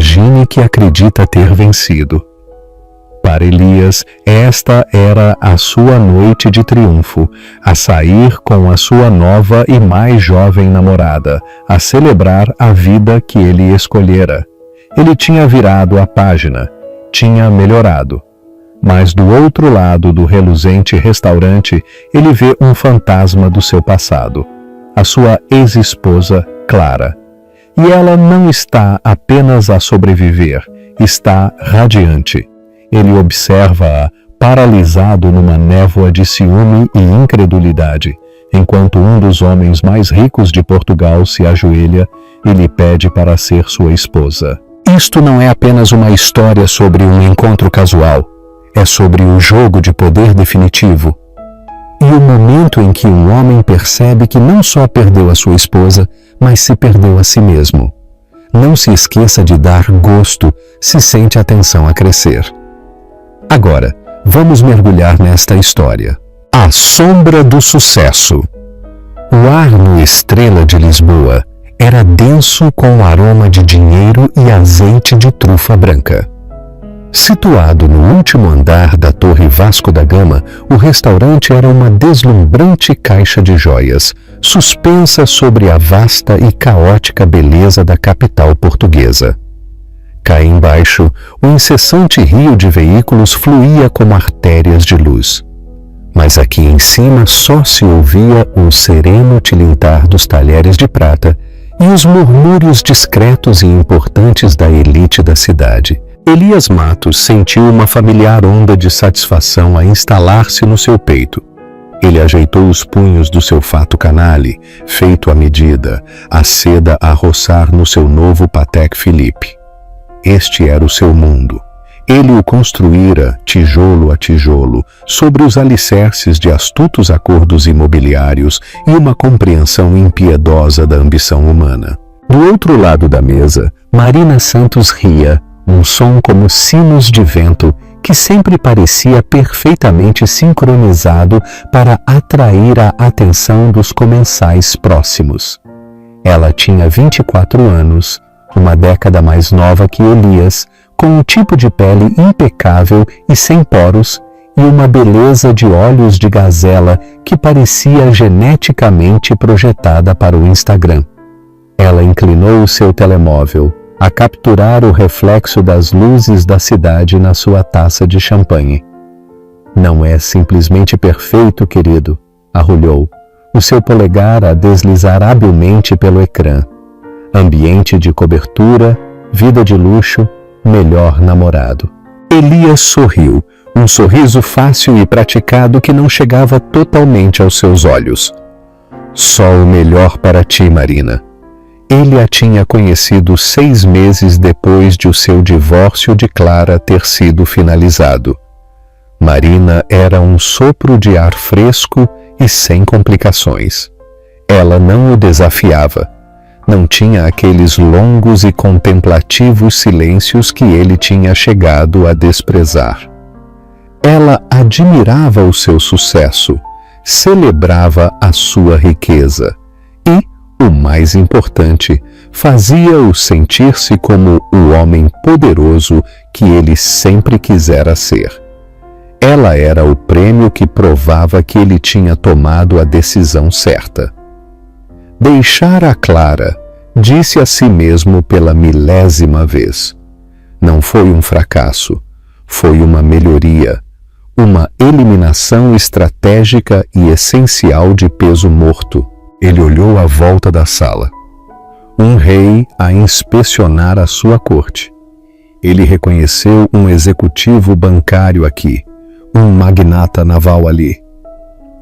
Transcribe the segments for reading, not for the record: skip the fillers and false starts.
imagine que acredita ter vencido. Para Elias, esta era a sua noite de triunfo, a sair com a sua nova e mais jovem namorada, a celebrar a vida que ele escolhera. Ele tinha virado a página, tinha melhorado. Mas do outro lado do reluzente restaurante, ele vê um fantasma do seu passado, a sua ex-esposa, Clara. E ela não está apenas a sobreviver, está radiante. Ele observa-a paralisado numa névoa de ciúme e incredulidade, enquanto um dos homens mais ricos de Portugal se ajoelha e lhe pede para ser sua esposa. Isto não é apenas uma história sobre um encontro casual, é sobre o jogo de poder definitivo. E o momento em que um homem percebe que não só perdeu a sua esposa, mas se perdeu a si mesmo. Não se esqueça de dar gosto se sente a tensão a crescer. Agora, vamos mergulhar nesta história. A sombra do sucesso. O ar no Estrela de Lisboa era denso com o aroma de dinheiro e azeite de trufa branca. Situado no último andar da Torre Vasco da Gama, o restaurante era uma deslumbrante caixa de joias, suspensa sobre a vasta e caótica beleza da capital portuguesa. Cá embaixo, o incessante rio de veículos fluía como artérias de luz. Mas aqui em cima só se ouvia o sereno tilintar dos talheres de prata e os murmúrios discretos e importantes da elite da cidade. Elias Matos sentiu uma familiar onda de satisfação a instalar-se no seu peito. Ele ajeitou os punhos do seu fato canale, feito à medida, a seda a roçar no seu novo Patek Philippe. Este era o seu mundo. Ele o construíra, tijolo a tijolo, sobre os alicerces de astutos acordos imobiliários e uma compreensão impiedosa da ambição humana. Do outro lado da mesa, Marina Santos ria, um som como sinos de vento que sempre parecia perfeitamente sincronizado para atrair a atenção dos comensais próximos. Ela tinha 24 anos, uma década mais nova que Elias, com um tipo de pele impecável e sem poros, e uma beleza de olhos de gazela que parecia geneticamente projetada para o Instagram. Ela inclinou o seu telemóvel a capturar o reflexo das luzes da cidade na sua taça de champanhe. Não é simplesmente perfeito, querido, arrulhou, o seu polegar a deslizar habilmente pelo ecrã. Ambiente de cobertura, vida de luxo, melhor namorado. Elias sorriu, um sorriso fácil e praticado que não chegava totalmente aos seus olhos. Só o melhor para ti, Marina. Ele a tinha conhecido 6 meses depois de o seu divórcio de Clara ter sido finalizado. Marina era um sopro de ar fresco e sem complicações. Ela não o desafiava. Não tinha aqueles longos e contemplativos silêncios que ele tinha chegado a desprezar. Ela admirava o seu sucesso, celebrava a sua riqueza e, o mais importante, fazia-o sentir-se como o homem poderoso que ele sempre quisera ser. Ela era o prêmio que provava que ele tinha tomado a decisão certa. Deixar a Clara, disse a si mesmo pela 1000ª vez. Não foi um fracasso, foi uma melhoria, uma eliminação estratégica e essencial de peso morto. Ele olhou à volta da sala. Um rei a inspecionar a sua corte. Ele reconheceu um executivo bancário aqui, um magnata naval ali.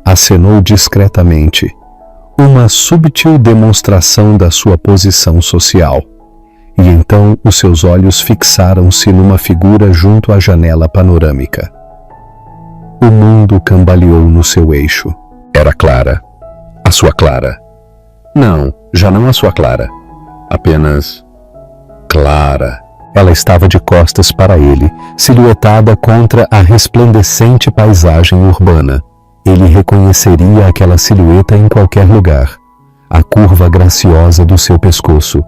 Acenou discretamente. Uma subtil demonstração da sua posição social. E então os seus olhos fixaram-se numa figura junto à janela panorâmica. O mundo cambaleou no seu eixo. Era Clara. A sua Clara. Não, já não a sua Clara. Apenas Clara. Ela estava de costas para ele, silhuetada contra a resplandecente paisagem urbana. Ele reconheceria aquela silhueta em qualquer lugar. A curva graciosa do seu pescoço,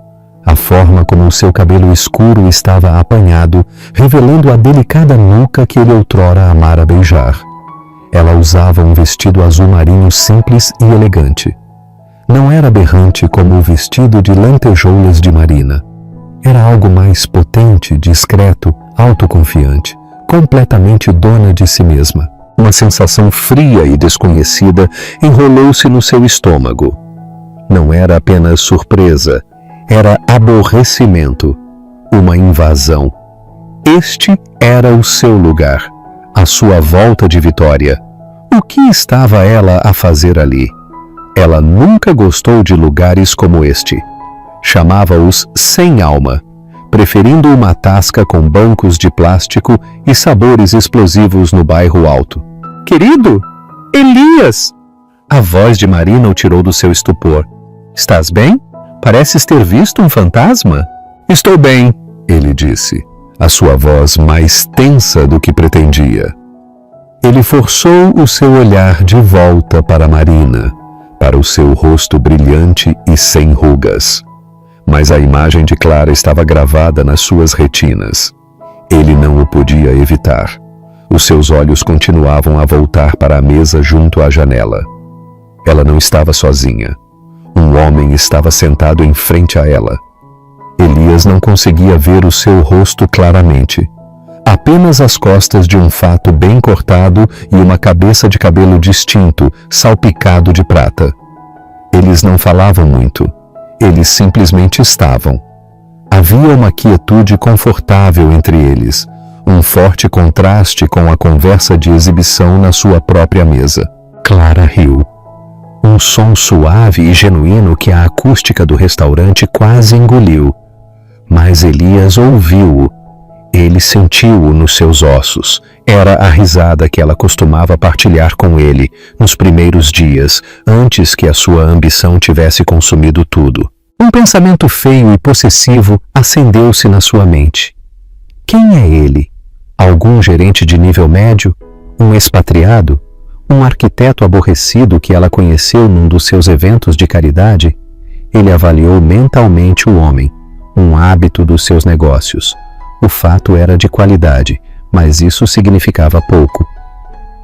A forma como o seu cabelo escuro estava apanhado, revelando a delicada nuca que ele outrora amara beijar. Ela usava um vestido azul marinho simples e elegante. Não era berrante como o vestido de lantejoulas de Marina. Era algo mais potente, discreto, autoconfiante, completamente dona de si mesma. Uma sensação fria e desconhecida enrolou-se no seu estômago. Não era apenas surpresa, era aborrecimento, uma invasão. Este era o seu lugar, a sua volta de vitória. O que estava ela a fazer ali? Ela nunca gostou de lugares como este. Chamava-os sem alma, preferindo uma tasca com bancos de plástico e sabores explosivos no bairro alto. Querido, Elias! A voz de Marina o tirou do seu estupor. Estás bem? Pareces ter visto um fantasma? Estou bem, ele disse, a sua voz mais tensa do que pretendia. Ele forçou o seu olhar de volta para Marina, para o seu rosto brilhante e sem rugas. Mas a imagem de Clara estava gravada nas suas retinas. Ele não o podia evitar. Os seus olhos continuavam a voltar para a mesa junto à janela. Ela não estava sozinha. Um homem estava sentado em frente a ela. Elias não conseguia ver o seu rosto claramente. Apenas as costas de um fato bem cortado e uma cabeça de cabelo distinto, salpicado de prata. Eles não falavam muito. Eles simplesmente estavam. Havia uma quietude confortável entre eles, um forte contraste com a conversa de exibição na sua própria mesa. Clara riu. Um som suave e genuíno que a acústica do restaurante quase engoliu. Mas Elias ouviu-o. Ele sentiu-o nos seus ossos. Era a risada que ela costumava partilhar com ele nos primeiros dias, antes que a sua ambição tivesse consumido tudo. Um pensamento feio e possessivo acendeu-se na sua mente. Quem é ele? Algum gerente de nível médio? Um expatriado? Um arquiteto aborrecido que ela conheceu num dos seus eventos de caridade? Ele avaliou mentalmente o homem, um hábito dos seus negócios. O fato era de qualidade, mas isso significava pouco.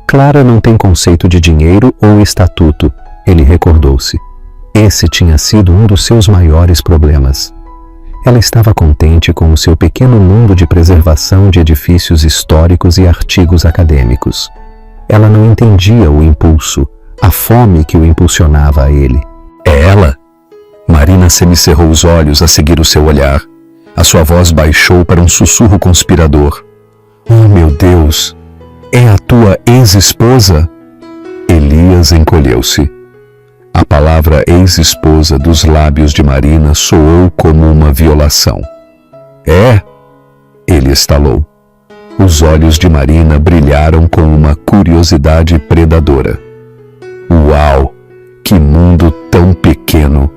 Clara não tem conceito de dinheiro ou estatuto, ele recordou-se. Esse tinha sido um dos seus maiores problemas. Ela estava contente com o seu pequeno mundo de preservação de edifícios históricos e artigos acadêmicos. Ela não entendia o impulso, a fome que o impulsionava a ele. É ela? Marina semicerrou os olhos a seguir o seu olhar. A sua voz baixou para um sussurro conspirador. Oh, meu Deus! É a tua ex-esposa? Elias encolheu-se. A palavra ex-esposa dos lábios de Marina soou como uma violação. É? Ele estalou. Os olhos de Marina brilharam com uma curiosidade predadora. Uau! Que mundo tão pequeno!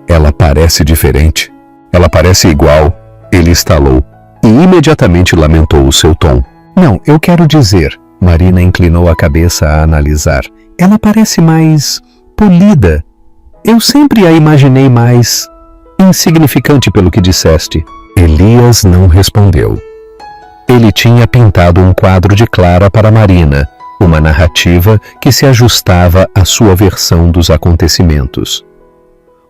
Ela parece diferente. Ela parece igual. Ele estalou e imediatamente lamentou o seu tom. Não, eu quero dizer, Marina inclinou a cabeça a analisar. Ela parece mais polida. Eu sempre a imaginei mais insignificante pelo que disseste. Elias não respondeu. Ele tinha pintado um quadro de Clara para Marina, uma narrativa que se ajustava à sua versão dos acontecimentos.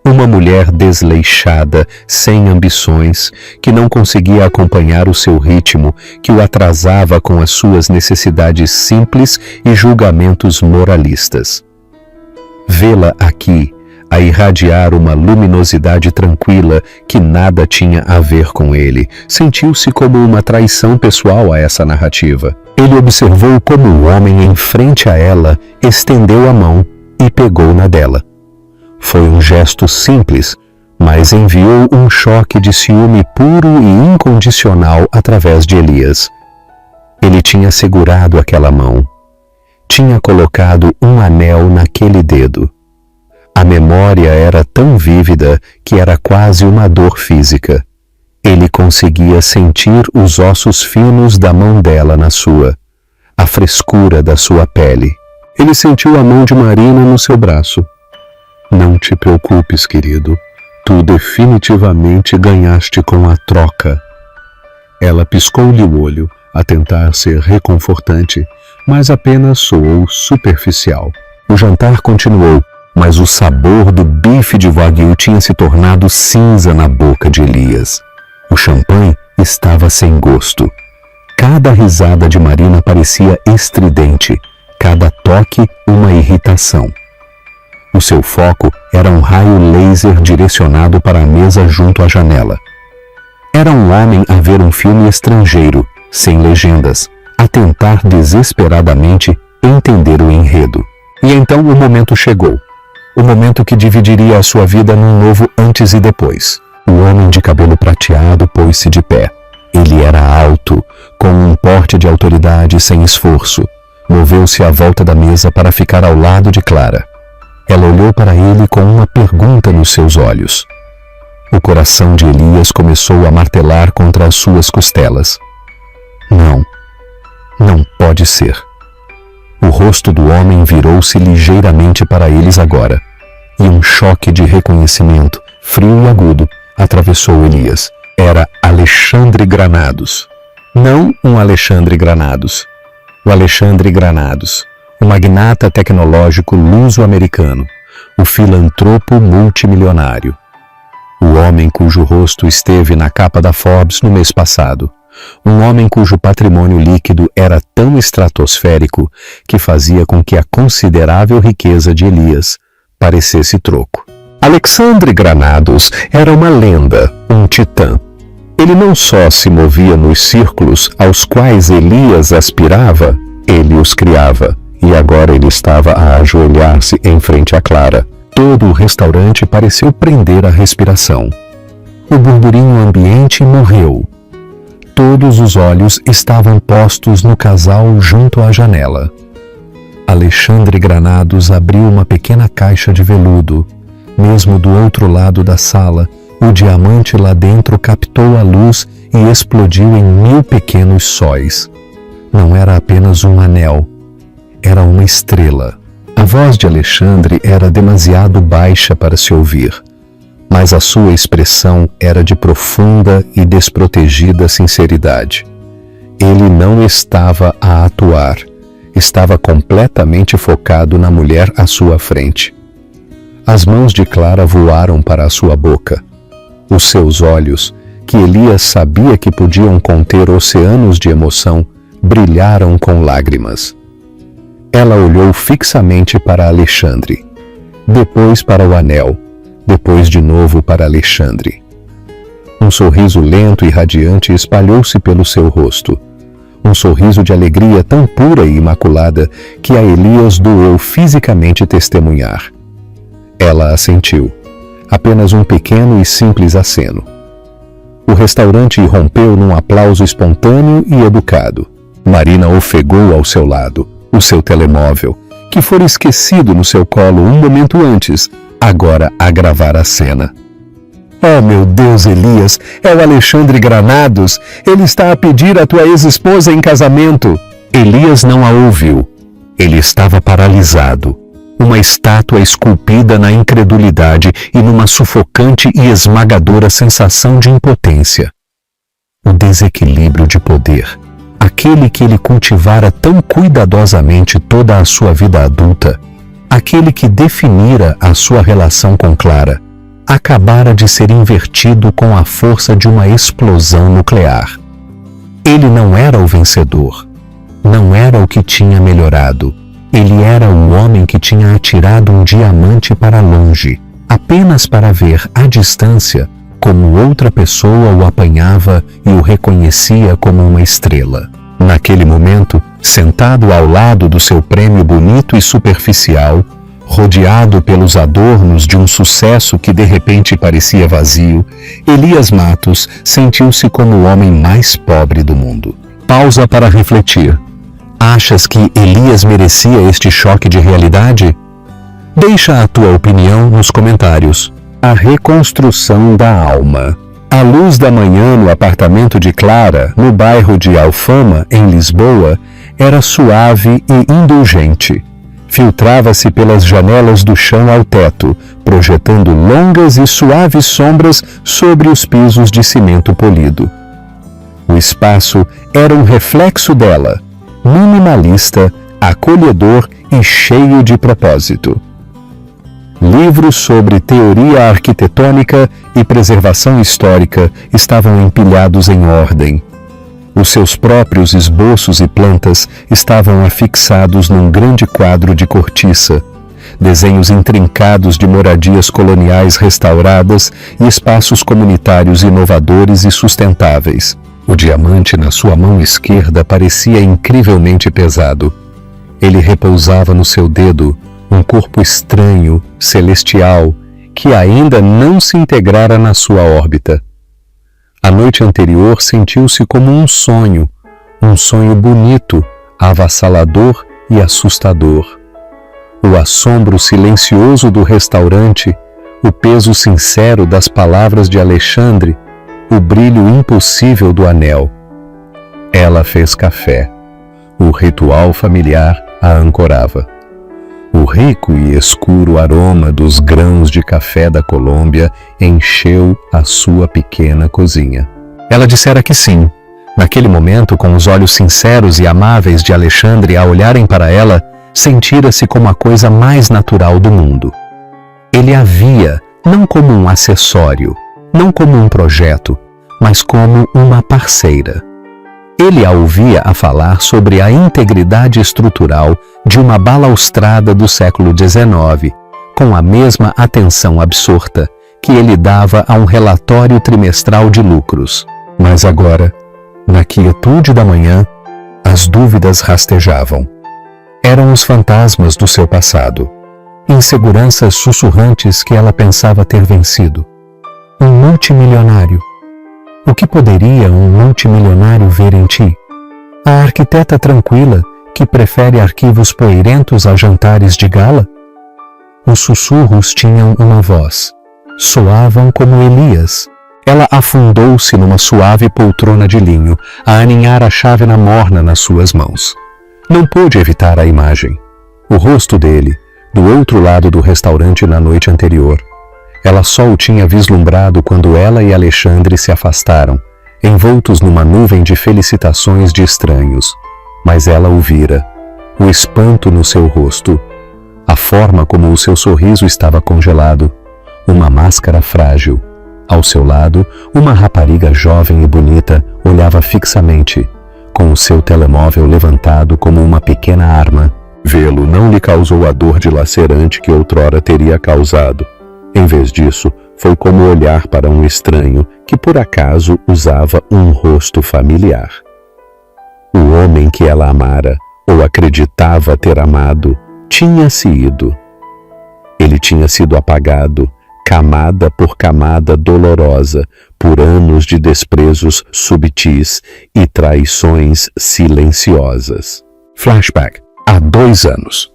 Uma mulher desleixada, sem ambições, que não conseguia acompanhar o seu ritmo, que o atrasava com as suas necessidades simples e julgamentos moralistas. Vê-la aqui, a irradiar uma luminosidade tranquila que nada tinha a ver com ele, sentiu-se como uma traição pessoal a essa narrativa. Ele observou como o homem em frente a ela estendeu a mão e pegou na dela. Foi um gesto simples, mas enviou um choque de ciúme puro e incondicional através de Elias. Ele tinha segurado aquela mão. Tinha colocado um anel naquele dedo. A memória era tão vívida que era quase uma dor física. Ele conseguia sentir os ossos finos da mão dela na sua, a frescura da sua pele. Ele sentiu a mão de Marina no seu braço. Não te preocupes, querido. Tu definitivamente ganhaste com a troca. Ela piscou-lhe o olho, a tentar ser reconfortante, mas apenas soou superficial. O jantar continuou, mas o sabor do bife de wagyu tinha se tornado cinza na boca de Elias. O champanhe estava sem gosto. Cada risada de Marina parecia estridente, cada toque uma irritação. O seu foco era um raio laser direcionado para a mesa junto à janela. Era um homem a ver um filme estrangeiro, sem legendas, a tentar desesperadamente entender o enredo. E então o momento chegou. O momento que dividiria a sua vida num novo antes e depois. O homem de cabelo prateado pôs-se de pé. Ele era alto, com um porte de autoridade sem esforço. Moveu-se à volta da mesa para ficar ao lado de Clara. Ela olhou para ele com uma pergunta nos seus olhos. O coração de Elias começou a martelar contra as suas costelas. Não pode ser. O rosto do homem virou-se ligeiramente para eles agora, e um choque de reconhecimento, frio e agudo, atravessou Elias. Era Alexandre Granados. Não um Alexandre Granados. O Alexandre Granados, o magnata tecnológico luso-americano, o filantropo multimilionário. O homem cujo rosto esteve na capa da Forbes no mês passado. Um homem cujo patrimônio líquido era tão estratosférico que fazia com que a considerável riqueza de Elias parecesse troco. Alexandre Granados era uma lenda, um titã. Ele não só se movia nos círculos aos quais Elias aspirava, ele os criava, e agora ele estava a ajoelhar-se em frente a Clara. Todo o restaurante pareceu prender a respiração. O burburinho ambiente morreu. Todos os olhos estavam postos no casal junto à janela. Alexandre Granados abriu uma pequena caixa de veludo. Mesmo do outro lado da sala, o diamante lá dentro captou a luz e explodiu em 1000 pequenos sóis. Não era apenas um anel, era uma estrela. A voz de Alexandre era demasiado baixa para se ouvir, mas a sua expressão era de profunda e desprotegida sinceridade. Ele não estava a atuar, estava completamente focado na mulher à sua frente. As mãos de Clara voaram para a sua boca. Os seus olhos, que Elias sabia que podiam conter oceanos de emoção, brilharam com lágrimas. Ela olhou fixamente para Alexandre, depois para o anel, depois de novo para Alexandre. Um sorriso lento e radiante espalhou-se pelo seu rosto. Um sorriso de alegria tão pura e imaculada que a Elias doeu fisicamente testemunhar. Ela assentiu, apenas um pequeno e simples aceno. O restaurante irrompeu num aplauso espontâneo e educado. Marina ofegou ao seu lado, o seu telemóvel, que fora esquecido no seu colo um momento antes, agora a gravar a cena. Oh, meu Deus, Elias, é o Alexandre Granados. Ele está a pedir a tua ex-esposa em casamento. Elias não a ouviu. Ele estava paralisado. Uma estátua esculpida na incredulidade e numa sufocante e esmagadora sensação de impotência. O desequilíbrio de poder, aquele que ele cultivara tão cuidadosamente toda a sua vida adulta, aquele que definira a sua relação com Clara, acabara de ser invertido com a força de uma explosão nuclear. Ele não era o vencedor, não era o que tinha melhorado. Ele era o homem que tinha atirado um diamante para longe, apenas para ver à distância como outra pessoa o apanhava e o reconhecia como uma estrela. Naquele momento, sentado ao lado do seu prêmio bonito e superficial, rodeado pelos adornos de um sucesso que de repente parecia vazio, Elias Matos sentiu-se como o homem mais pobre do mundo. Pausa para refletir. Achas que Elias merecia este choque de realidade? Deixa a tua opinião nos comentários. A reconstrução da alma. A luz da manhã no apartamento de Clara, no bairro de Alfama, em Lisboa, era suave e indulgente. filtrava-se pelas janelas do chão ao teto, projetando longas e suaves sombras sobre os pisos de cimento polido. O espaço era um reflexo dela, minimalista, acolhedor e cheio de propósito. Livros sobre teoria arquitetônica e preservação histórica estavam empilhados em ordem. Os seus próprios esboços e plantas estavam afixados num grande quadro de cortiça, desenhos intrincados de moradias coloniais restauradas e espaços comunitários inovadores e sustentáveis. O diamante na sua mão esquerda parecia incrivelmente pesado. Ele repousava no seu dedo, um corpo estranho, celestial, que ainda não se integrara na sua órbita. A noite anterior sentiu-se como um sonho bonito, avassalador e assustador. O assombro silencioso do restaurante, o peso sincero das palavras de Alexandre, o brilho impossível do anel. Ela fez café. O ritual familiar a ancorava. O rico e escuro aroma dos grãos de café da Colômbia encheu a sua pequena cozinha. Ela dissera que sim. Naquele momento, com os olhos sinceros e amáveis de Alexandre a olharem para ela, sentira-se como a coisa mais natural do mundo. Ele a via não como um acessório, não como um projeto, mas como uma parceira. Ele a ouvia a falar sobre a integridade estrutural de uma balaustrada do século XIX, com a mesma atenção absorta que ele dava a um relatório trimestral de lucros. Mas agora, na quietude da manhã, as dúvidas rastejavam. Eram os fantasmas do seu passado, inseguranças sussurrantes que ela pensava ter vencido. Um multimilionário. O que poderia um multimilionário ver em ti? A arquiteta tranquila que prefere arquivos poeirentos a jantares de gala? Os sussurros tinham uma voz. Soavam como Elias. Ela afundou-se numa suave poltrona de linho, a aninhar a chávena morna nas suas mãos. Não pôde evitar a imagem. O rosto dele, do outro lado do restaurante na noite anterior. Ela só o tinha vislumbrado quando ela e Alexandre se afastaram, envoltos numa nuvem de felicitações de estranhos. Mas ela o vira, o espanto no seu rosto, a forma como o seu sorriso estava congelado, uma máscara frágil. Ao seu lado, uma rapariga jovem e bonita olhava fixamente, com o seu telemóvel levantado como uma pequena arma. Vê-lo não lhe causou a dor dilacerante que outrora teria causado. Em vez disso, foi como olhar para um estranho que por acaso usava um rosto familiar. O homem que ela amara, ou acreditava ter amado, tinha-se ido. Ele tinha sido apagado, camada por camada dolorosa, por anos de desprezos subtis e traições silenciosas. Flashback. Há 2 anos.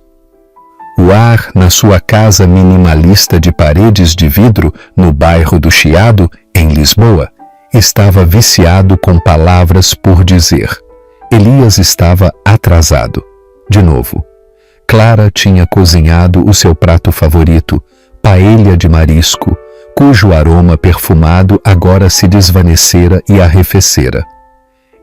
O ar na sua casa minimalista de paredes de vidro no bairro do Chiado, em Lisboa, estava viciado com palavras por dizer. Elias estava atrasado. De novo. Clara tinha cozinhado o seu prato favorito, paella de marisco, cujo aroma perfumado agora se desvanecera e arrefecera.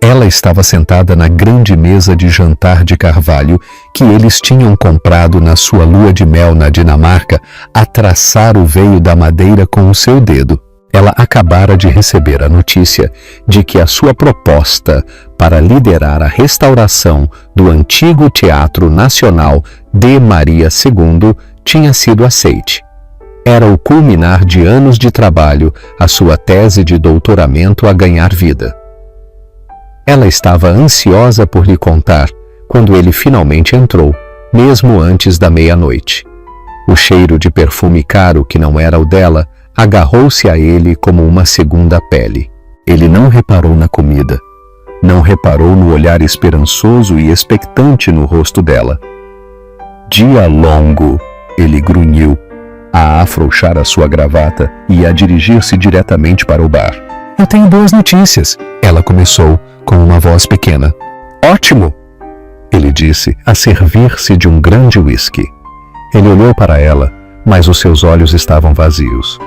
Ela estava sentada na grande mesa de jantar de carvalho que eles tinham comprado na sua lua de mel na Dinamarca a traçar o veio da madeira com o seu dedo. Ela acabara de receber a notícia de que a sua proposta para liderar a restauração do antigo Teatro Nacional de Maria II tinha sido aceite. Era o culminar de anos de trabalho, a sua tese de doutoramento a ganhar vida. Ela estava ansiosa por lhe contar quando ele finalmente entrou, mesmo antes da meia-noite. O cheiro de perfume caro que não era o dela agarrou-se a ele como uma segunda pele. Ele não reparou na comida, não reparou no olhar esperançoso e expectante no rosto dela. Dia longo, ele grunhiu, a afrouxar a sua gravata e a dirigir-se diretamente para o bar. Eu tenho boas notícias, ela começou, com uma voz pequena. Ótimo! ele disse, a servir-se de um grande uísque. Ele olhou para ela, mas os seus olhos estavam vazios.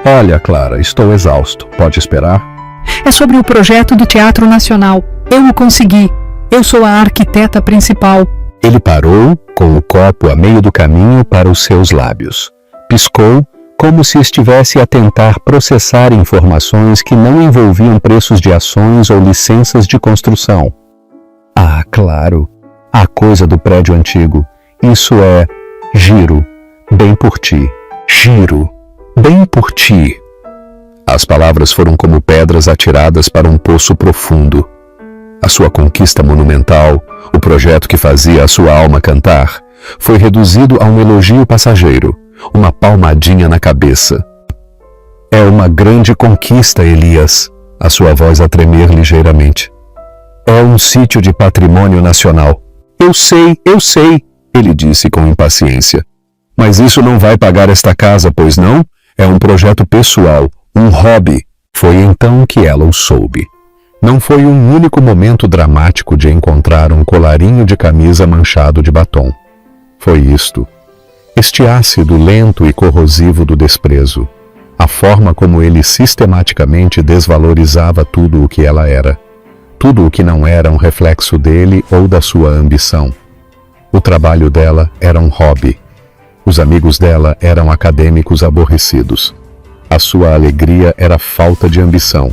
Olha, Clara, estou exausto. Pode esperar? É sobre o projeto do Teatro Nacional. Eu o consegui. Eu sou a arquiteta principal. Ele parou, com o copo a meio do caminho para os seus lábios. Piscou, como se estivesse a tentar processar informações que não envolviam preços de ações ou licenças de construção. Ah, claro, a coisa do prédio antigo. Isso é giro, bem por ti. Giro, bem por ti. As palavras foram como pedras atiradas para um poço profundo. A sua conquista monumental, o projeto que fazia a sua alma cantar, foi reduzido a um elogio passageiro, uma palmadinha na cabeça. É uma grande conquista, Elias, a sua voz a tremer ligeiramente. É um sítio de patrimônio nacional. Eu sei, ele disse com impaciência. Mas isso não vai pagar esta casa, pois não? É um projeto pessoal, um hobby. Foi então que ela o soube. Não foi um único momento dramático de encontrar um colarinho de camisa manchado de batom. Foi isto. Este ácido lento e corrosivo do desprezo. A forma como ele sistematicamente desvalorizava tudo o que ela era. Tudo o que não era um reflexo dele ou da sua ambição. O trabalho dela era um hobby. Os amigos dela eram acadêmicos aborrecidos. A sua alegria era falta de ambição.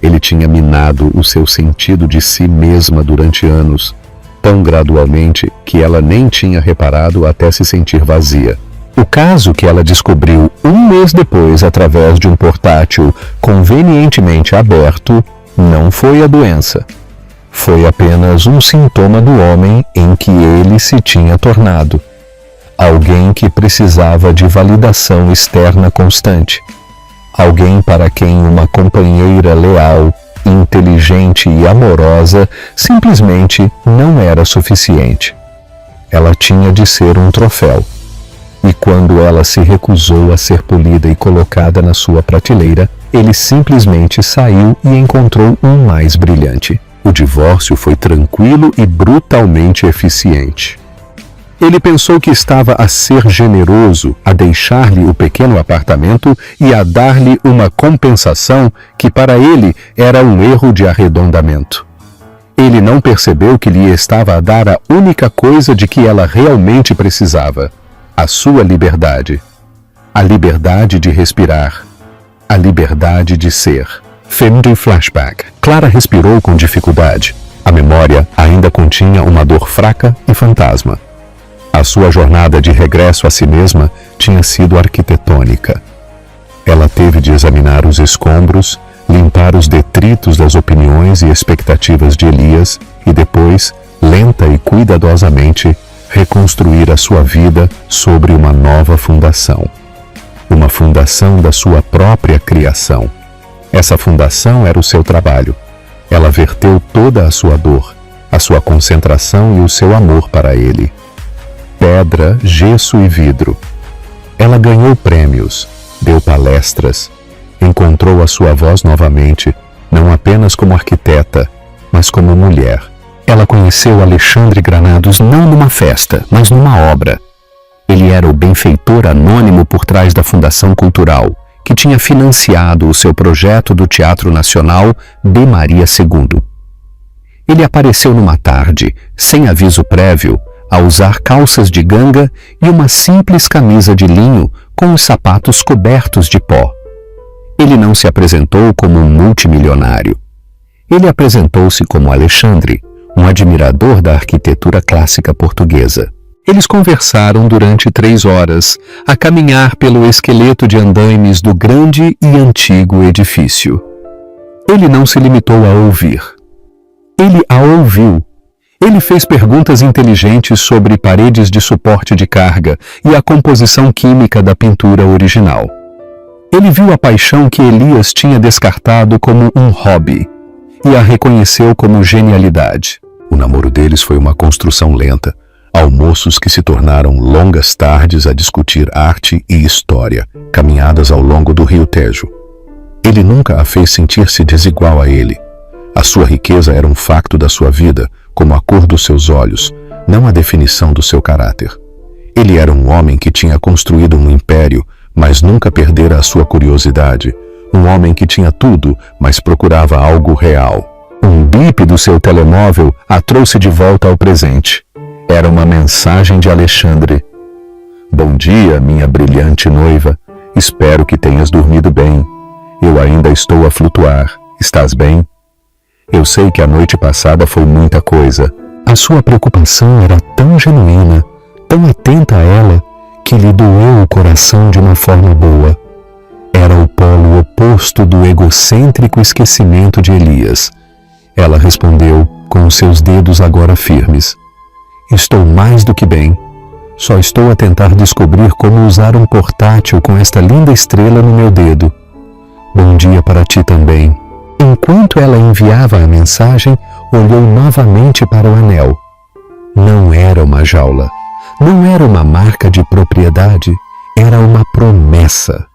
Ele tinha minado o seu sentido de si mesma durante anos, tão gradualmente que ela nem tinha reparado até se sentir vazia. O caso que ela descobriu um mês depois através de um portátil convenientemente aberto não foi a doença. Foi apenas um sintoma do homem em que ele se tinha tornado. Alguém que precisava de validação externa constante. Alguém para quem uma companheira leal, inteligente e amorosa simplesmente não era suficiente. Ela tinha de ser um troféu. E quando ela se recusou a ser polida e colocada na sua prateleira, ele simplesmente saiu e encontrou um mais brilhante. O divórcio foi tranquilo e brutalmente eficiente. Ele pensou que estava a ser generoso, a deixar-lhe o pequeno apartamento e a dar-lhe uma compensação que para ele era um erro de arredondamento. Ele não percebeu que lhe estava a dar a única coisa de que ela realmente precisava, a sua liberdade. A liberdade de respirar. A liberdade de ser. Fim de flashback. Clara respirou com dificuldade. A memória ainda continha uma dor fraca e fantasma. A sua jornada de regresso a si mesma tinha sido arquitetônica. Ela teve de examinar os escombros, limpar os detritos das opiniões e expectativas de Elias e depois, lenta e cuidadosamente, reconstruir a sua vida sobre uma nova fundação. Uma fundação da sua própria criação. Essa fundação era o seu trabalho. Ela verteu toda a sua dor, a sua concentração e o seu amor para ele. Pedra, gesso e vidro. Ela ganhou prêmios, deu palestras, encontrou a sua voz novamente, não apenas como arquiteta, mas como mulher. Ela conheceu Alexandre Granados não numa festa, mas numa obra. Ele era o benfeitor anônimo por trás da Fundação Cultural, que tinha financiado o seu projeto do Teatro Nacional de Maria II. Ele apareceu numa tarde, sem aviso prévio, a usar calças de ganga e uma simples camisa de linho com os sapatos cobertos de pó. Ele não se apresentou como um multimilionário. Ele apresentou-se como Alexandre, um admirador da arquitetura clássica portuguesa. Eles conversaram durante 3 horas, a caminhar pelo esqueleto de andaimes do grande e antigo edifício. Ele não se limitou a ouvir. Ele a ouviu. Ele fez perguntas inteligentes sobre paredes de suporte de carga e a composição química da pintura original. Ele viu a paixão que Elias tinha descartado como um hobby e a reconheceu como genialidade. O namoro deles foi uma construção lenta, almoços que se tornaram longas tardes a discutir arte e história, caminhadas ao longo do Rio Tejo. Ele nunca a fez sentir-se desigual a ele. A sua riqueza era um facto da sua vida, como a cor dos seus olhos, não a definição do seu caráter. Ele era um homem que tinha construído um império, mas nunca perdera a sua curiosidade. Um homem que tinha tudo, mas procurava algo real. Um bip do seu telemóvel a trouxe de volta ao presente. Era uma mensagem de Alexandre. Bom dia, minha brilhante noiva. Espero que tenhas dormido bem. Eu ainda estou a flutuar. Estás bem? Eu sei que a noite passada foi muita coisa. A sua preocupação era tão genuína, tão atenta a ela, que lhe doeu o coração de uma forma boa. Era o polo oposto do egocêntrico esquecimento de Elias. Ela respondeu, com os seus dedos agora firmes. Estou mais do que bem. Só estou a tentar descobrir como usar um portátil com esta linda estrela no meu dedo. Bom dia para ti também. Enquanto ela enviava a mensagem, olhou novamente para o anel. Não era uma jaula. Não era uma marca de propriedade. Era uma promessa.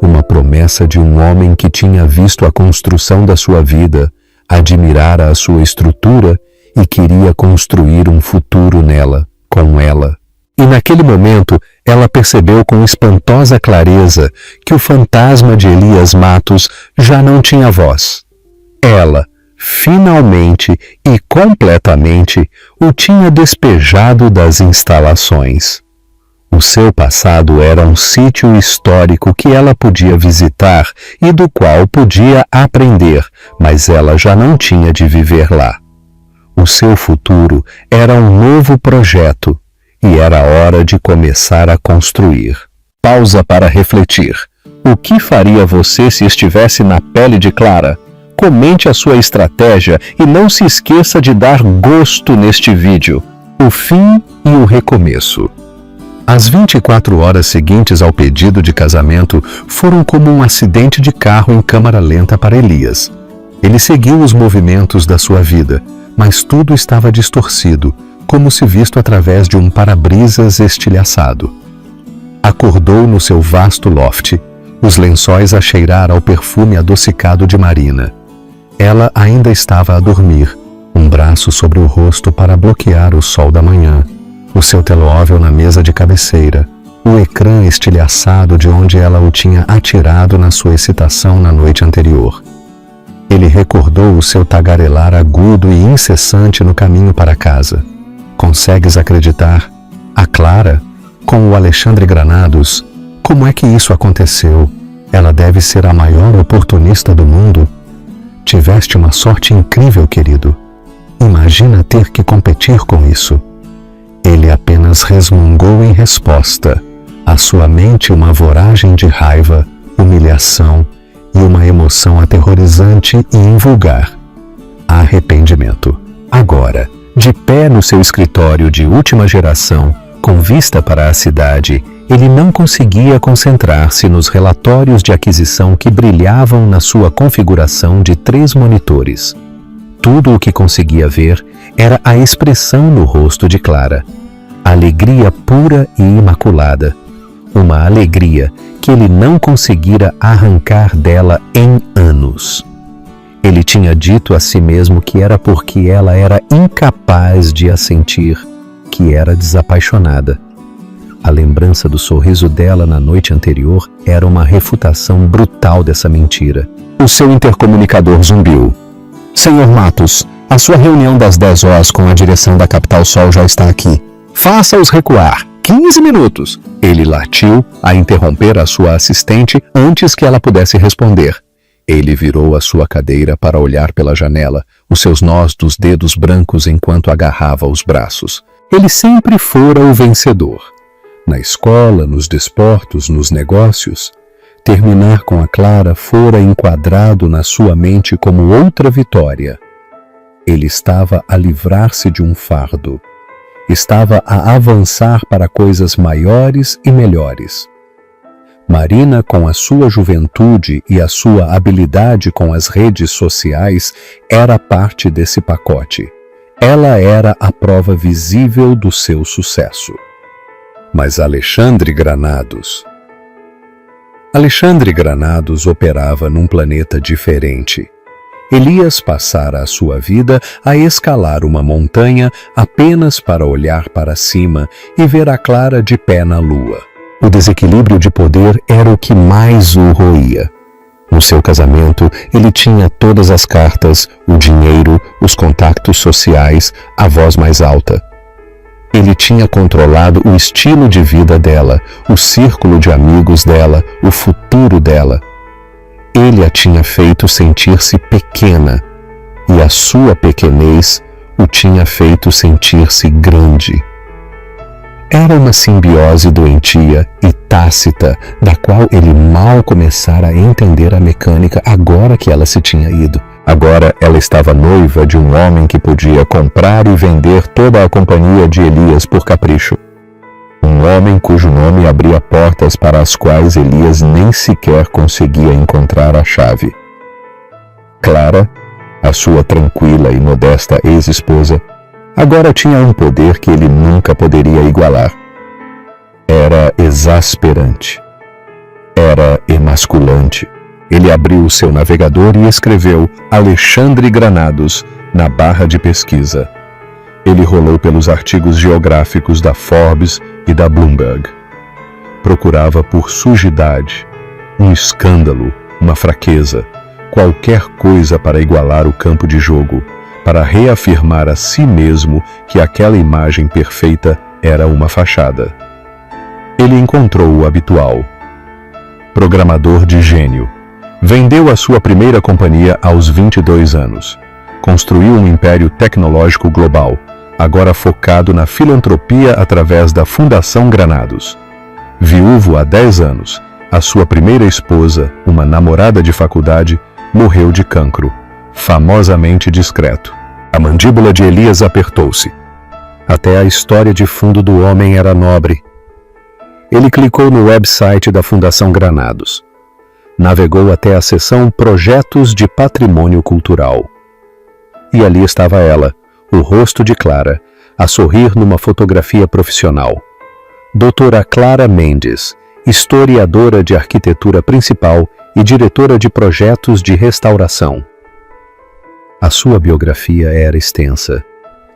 Uma promessa de um homem que tinha visto a construção da sua vida, admirara a sua estrutura e queria construir um futuro nela, com ela. E naquele momento, ela percebeu com espantosa clareza que o fantasma de Elias Matos já não tinha voz. Ela, finalmente e completamente, o tinha despejado das instalações. O seu passado era um sítio histórico que ela podia visitar e do qual podia aprender, mas ela já não tinha de viver lá. O seu futuro era um novo projeto e era hora de começar a construir. Pausa para refletir. O que faria você se estivesse na pele de Clara? Comente a sua estratégia e não se esqueça de dar gosto neste vídeo. O fim e o recomeço. As 24 horas seguintes ao pedido de casamento foram como um acidente de carro em câmara lenta para Elias. Ele seguiu os movimentos da sua vida, mas tudo estava distorcido, como se visto através de um para-brisas estilhaçado. Acordou no seu vasto loft, os lençóis a cheirar ao perfume adocicado de Marina. Ela ainda estava a dormir, um braço sobre o rosto para bloquear o sol da manhã, o seu telemóvel na mesa de cabeceira, o ecrã estilhaçado de onde ela o tinha atirado na sua excitação na noite anterior. Ele recordou o seu tagarelar agudo e incessante no caminho para casa. Consegues acreditar? A Clara, com o Alexandre Granados, como é que isso aconteceu? Ela deve ser a maior oportunista do mundo. Tiveste uma sorte incrível, querido. Imagina ter que competir com isso. Ele apenas resmungou em resposta. A sua mente uma voragem de raiva, humilhação e uma emoção aterrorizante e invulgar. Arrependimento. Agora, de pé no seu escritório de última geração, com vista para a cidade, ele não conseguia concentrar-se nos relatórios de aquisição que brilhavam na sua configuração de 3 monitores. Tudo o que conseguia ver era a expressão no rosto de Clara. Alegria pura e imaculada. Uma alegria que ele não conseguira arrancar dela em anos. Ele tinha dito a si mesmo que era porque ela era incapaz de a sentir, que era desapaixonada. A lembrança do sorriso dela na noite anterior era uma refutação brutal dessa mentira. O seu intercomunicador zumbiu. Senhor Matos, a sua reunião das 10 horas com a direção da Capital Sol já está aqui. Faça-os recuar. 15 minutos. Ele latiu a interromper a sua assistente antes que ela pudesse responder. Ele virou a sua cadeira para olhar pela janela, os seus nós dos dedos brancos enquanto agarrava os braços. Ele sempre fora o vencedor. Na escola, nos desportos, nos negócios. Terminar com a Clara fora enquadrado na sua mente como outra vitória. Ele estava a livrar-se de um fardo. Estava a avançar para coisas maiores e melhores. Marina, com a sua juventude e a sua habilidade com as redes sociais, era parte desse pacote. Ela era a prova visível do seu sucesso. Mas Alexandre Granados operava num planeta diferente. Elias passara a sua vida a escalar uma montanha apenas para olhar para cima e ver a Clara de pé na lua. O desequilíbrio de poder era o que mais o roía. No seu casamento, ele tinha todas as cartas, o dinheiro, os contactos sociais, a voz mais alta. Ele tinha controlado o estilo de vida dela, o círculo de amigos dela, o futuro dela. Ele a tinha feito sentir-se pequena, e a sua pequenez o tinha feito sentir-se grande. Era uma simbiose doentia e tácita, da qual ele mal começara a entender a mecânica agora que ela se tinha ido. Agora ela estava noiva de um homem que podia comprar e vender toda a companhia de Elias por capricho. Um homem cujo nome abria portas para as quais Elias nem sequer conseguia encontrar a chave. Clara, a sua tranquila e modesta ex-esposa, agora tinha um poder que ele nunca poderia igualar. Era exasperante. Era emasculante. Ele abriu seu navegador e escreveu Alexandre Granados na barra de pesquisa. Ele rolou pelos artigos geográficos da Forbes e da Bloomberg. Procurava por sujidade, um escândalo, uma fraqueza, qualquer coisa para igualar o campo de jogo, para reafirmar a si mesmo que aquela imagem perfeita era uma fachada. Ele encontrou o habitual. Programador de gênio. Vendeu a sua primeira companhia aos 22 anos. Construiu um império tecnológico global, agora focado na filantropia através da Fundação Granados. Viúvo há 10 anos, a sua primeira esposa, uma namorada de faculdade, morreu de cancro, famosamente discreto. A mandíbula de Elias apertou-se. Até a história de fundo do homem era nobre. Ele clicou no website da Fundação Granados. Navegou até a seção Projetos de Patrimônio Cultural. E ali estava ela, o rosto de Clara, a sorrir numa fotografia profissional. Doutora Clara Mendes, historiadora de arquitetura principal e diretora de projetos de restauração. A sua biografia era extensa.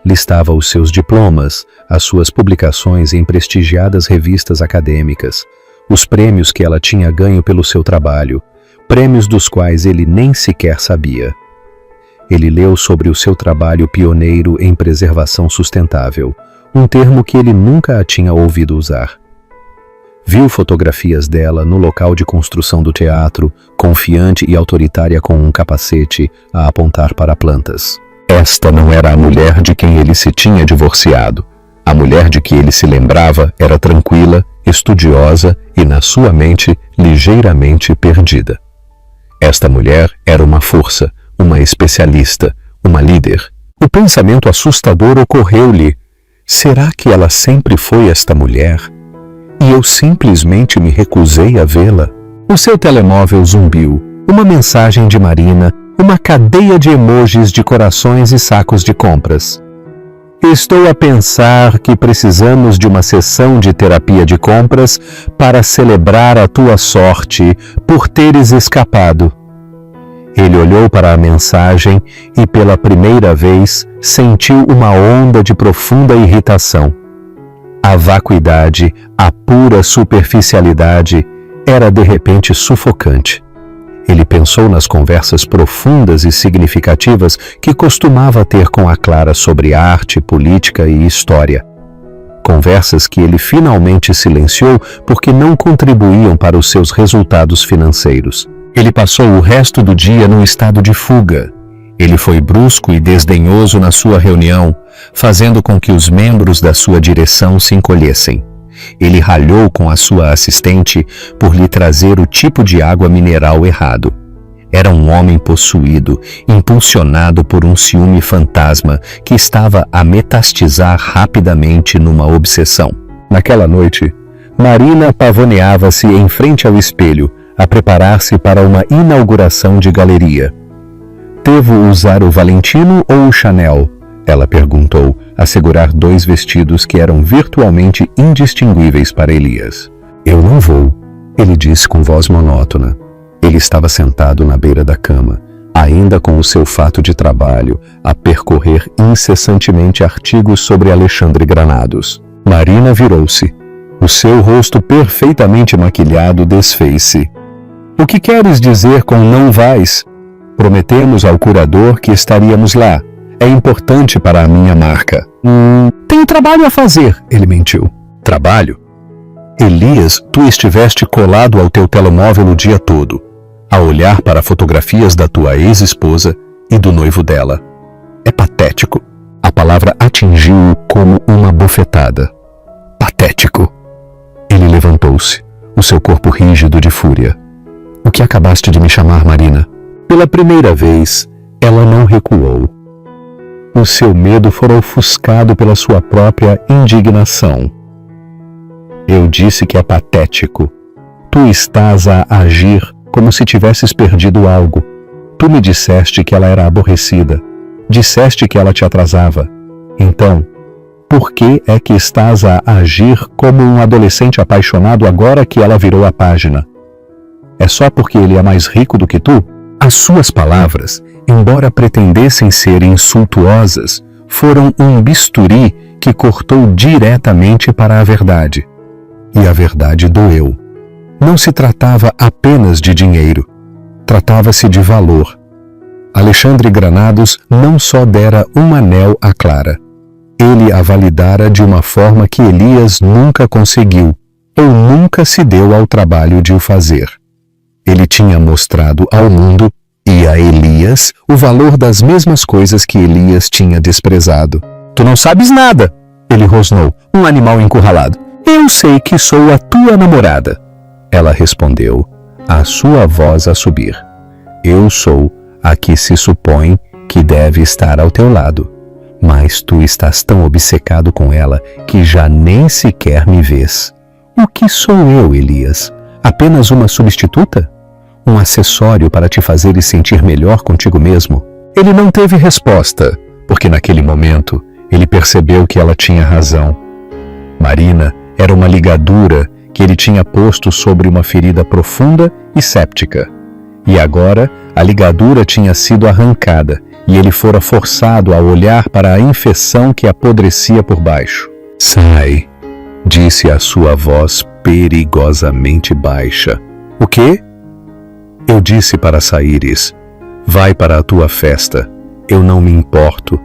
Listava os seus diplomas, as suas publicações em prestigiadas revistas acadêmicas, os prêmios que ela tinha ganho pelo seu trabalho, prêmios dos quais ele nem sequer sabia. Ele leu sobre o seu trabalho pioneiro em preservação sustentável, um termo que ele nunca a tinha ouvido usar. Viu fotografias dela no local de construção do teatro, confiante e autoritária com um capacete a apontar para plantas. Esta não era a mulher de quem ele se tinha divorciado. A mulher de que ele se lembrava era tranquila, estudiosa e, na sua mente, ligeiramente perdida. Esta mulher era uma força, uma especialista, uma líder. O pensamento assustador ocorreu-lhe. Será que ela sempre foi esta mulher? E eu simplesmente me recusei a vê-la? O seu telemóvel zumbiu. Uma mensagem de Marina, uma cadeia de emojis de corações e sacos de compras. Estou a pensar que precisamos de uma sessão de terapia de compras para celebrar a tua sorte por teres escapado. Ele olhou para a mensagem e, pela primeira vez, sentiu uma onda de profunda irritação. A vacuidade, a pura superficialidade, era de repente sufocante. Ele pensou nas conversas profundas e significativas que costumava ter com a Clara sobre arte, política e história. Conversas que ele finalmente silenciou porque não contribuíam para os seus resultados financeiros. Ele passou o resto do dia num estado de fuga. Ele foi brusco e desdenhoso na sua reunião, fazendo com que os membros da sua direção se encolhessem. Ele ralhou com a sua assistente por lhe trazer o tipo de água mineral errado. Era um homem possuído, impulsionado por um ciúme fantasma que estava a metastizar rapidamente numa obsessão. Naquela noite, Marina pavoneava-se em frente ao espelho, a preparar-se para uma inauguração de galeria. Devo usar o Valentino ou o Chanel? Ela perguntou, a segurar 2 vestidos que eram virtualmente indistinguíveis para Elias. Eu não vou, ele disse com voz monótona. Ele estava sentado na beira da cama, ainda com o seu fato de trabalho, a percorrer incessantemente artigos sobre Alexandre Granados. Marina virou-se. O seu rosto perfeitamente maquilhado desfez-se. O que queres dizer com não vais? Prometemos ao curador que estaríamos lá. É importante para a minha marca. Tenho trabalho a fazer, ele mentiu. Trabalho? Elias, tu estiveste colado ao teu telemóvel o dia todo, a olhar para fotografias da tua ex-esposa e do noivo dela. É patético. A palavra atingiu-o como uma bofetada. Patético. Ele levantou-se, o seu corpo rígido de fúria. O que acabaste de me chamar, Marina? Pela primeira vez, ela não recuou. O seu medo fora ofuscado pela sua própria indignação. Eu disse que é patético. Tu estás a agir como se tivesses perdido algo. Tu me disseste que ela era aborrecida. Disseste que ela te atrasava. Então, por que é que estás a agir como um adolescente apaixonado agora que ela virou a página? É só porque ele é mais rico do que tu? As suas palavras, embora pretendessem ser insultuosas, foram um bisturi que cortou diretamente para a verdade. E a verdade doeu. Não se tratava apenas de dinheiro. Tratava-se de valor. Alexandre Granados não só dera um anel a Clara. Ele a validara de uma forma que Elias nunca conseguiu, ou nunca se deu ao trabalho de o fazer. Ele tinha mostrado ao mundo e a Elias o valor das mesmas coisas que Elias tinha desprezado. Tu não sabes nada, ele rosnou, um animal encurralado. Eu sei que sou a tua namorada. Ela respondeu, a sua voz a subir. Eu sou a que se supõe que deve estar ao teu lado. Mas tu estás tão obcecado com ela que já nem sequer me vês. O que sou eu, Elias? Apenas uma substituta? Um acessório para te fazeres sentir melhor contigo mesmo? Ele não teve resposta, porque naquele momento ele percebeu que ela tinha razão. Marina era uma ligadura que ele tinha posto sobre uma ferida profunda e séptica. E agora a ligadura tinha sido arrancada e ele fora forçado a olhar para a infecção que apodrecia por baixo. Sai, disse a sua voz perigosamente baixa. O quê? Eu disse para saíres. Vai para a tua festa. Eu não me importo.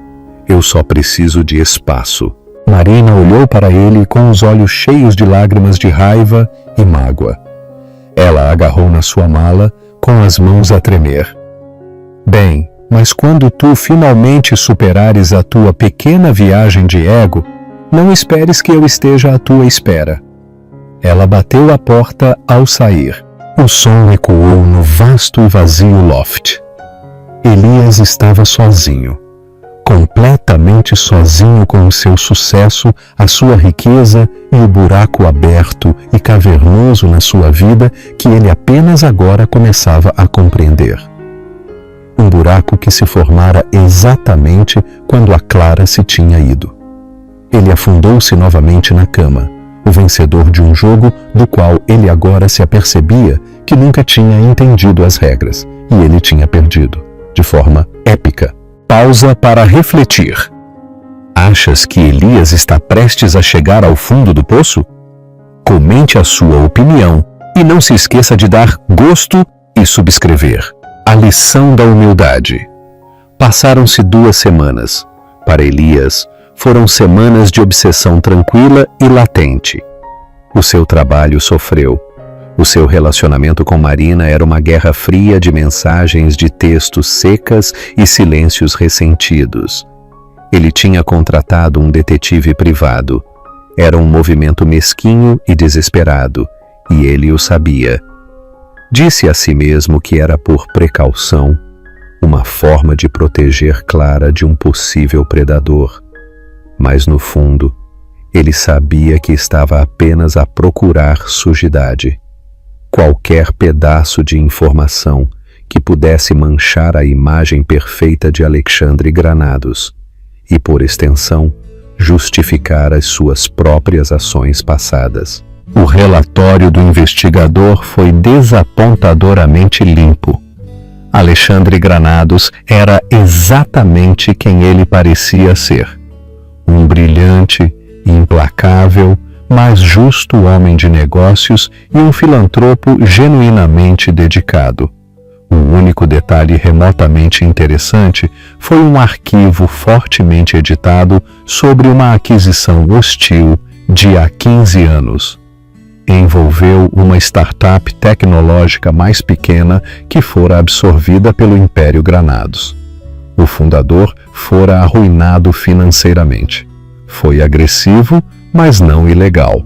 Eu só preciso de espaço. Marina olhou para ele com os olhos cheios de lágrimas de raiva e mágoa. Ela agarrou na sua mala com as mãos a tremer. Bem, mas quando tu finalmente superares a tua pequena viagem de ego, não esperes que eu esteja à tua espera. Ela bateu a porta ao sair. O som ecoou no vasto e vazio loft. Elias estava sozinho. Completamente sozinho com o seu sucesso, a sua riqueza e o buraco aberto e cavernoso na sua vida que ele apenas agora começava a compreender. Um buraco que se formara exatamente quando a Clara se tinha ido. Ele afundou-se novamente na cama, o vencedor de um jogo do qual ele agora se apercebia que nunca tinha entendido as regras, e ele tinha perdido, de forma épica. Pausa para refletir. Achas que Elias está prestes a chegar ao fundo do poço? Comente a sua opinião e não se esqueça de dar gosto e subscrever. A lição da humildade. Passaram-se 2 semanas. Para Elias, foram semanas de obsessão tranquila e latente. O seu trabalho sofreu. O seu relacionamento com Marina era uma guerra fria de mensagens de texto secas e silêncios ressentidos. Ele tinha contratado um detetive privado. Era um movimento mesquinho e desesperado, e ele o sabia. Disse a si mesmo que era por precaução, uma forma de proteger Clara de um possível predador. Mas no fundo, ele sabia que estava apenas a procurar sujidade. Qualquer pedaço de informação que pudesse manchar a imagem perfeita de Alexandre Granados e, por extensão, justificar as suas próprias ações passadas. O relatório do investigador foi desapontadoramente limpo. Alexandre Granados era exatamente quem ele parecia ser. Um brilhante, implacável, mas justo homem de negócios e um filantropo genuinamente dedicado. O único detalhe remotamente interessante foi um arquivo fortemente editado sobre uma aquisição hostil de há 15 anos. Envolveu uma startup tecnológica mais pequena que fora absorvida pelo Império Granados. O fundador fora arruinado financeiramente. Foi agressivo, mas não ilegal.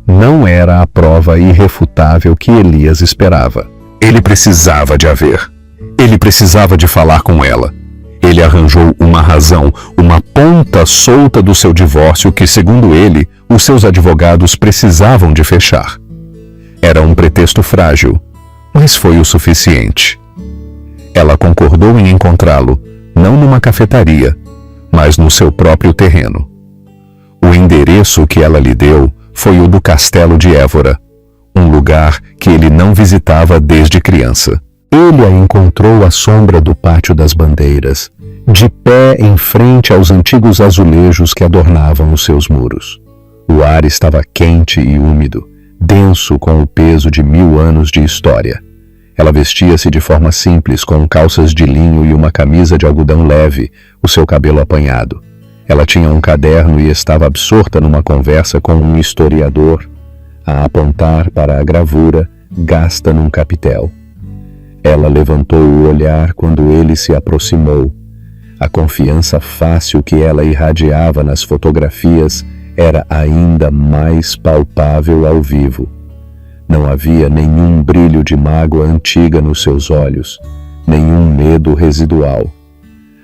Não era a prova irrefutável que Elias esperava. Ele precisava de a ver. Ele precisava de falar com ela. Ele arranjou uma razão, uma ponta solta do seu divórcio que, segundo ele, os seus advogados precisavam de fechar. Era um pretexto frágil, mas foi o suficiente. Ela concordou em encontrá-lo, não numa cafetaria, mas no seu próprio terreno. O endereço que ela lhe deu foi o do Castelo de Évora, um lugar que ele não visitava desde criança. Ele a encontrou à sombra do Pátio das Bandeiras, de pé em frente aos antigos azulejos que adornavam os seus muros. O ar estava quente e úmido, denso com o peso de 1000 anos de história. Ela vestia-se de forma simples, com calças de linho e uma camisa de algodão leve, o seu cabelo apanhado. Ela tinha um caderno e estava absorta numa conversa com um historiador, a apontar para a gravura gasta num capitel. Ela levantou o olhar quando ele se aproximou. A confiança fácil que ela irradiava nas fotografias era ainda mais palpável ao vivo. Não havia nenhum brilho de mágoa antiga nos seus olhos, nenhum medo residual.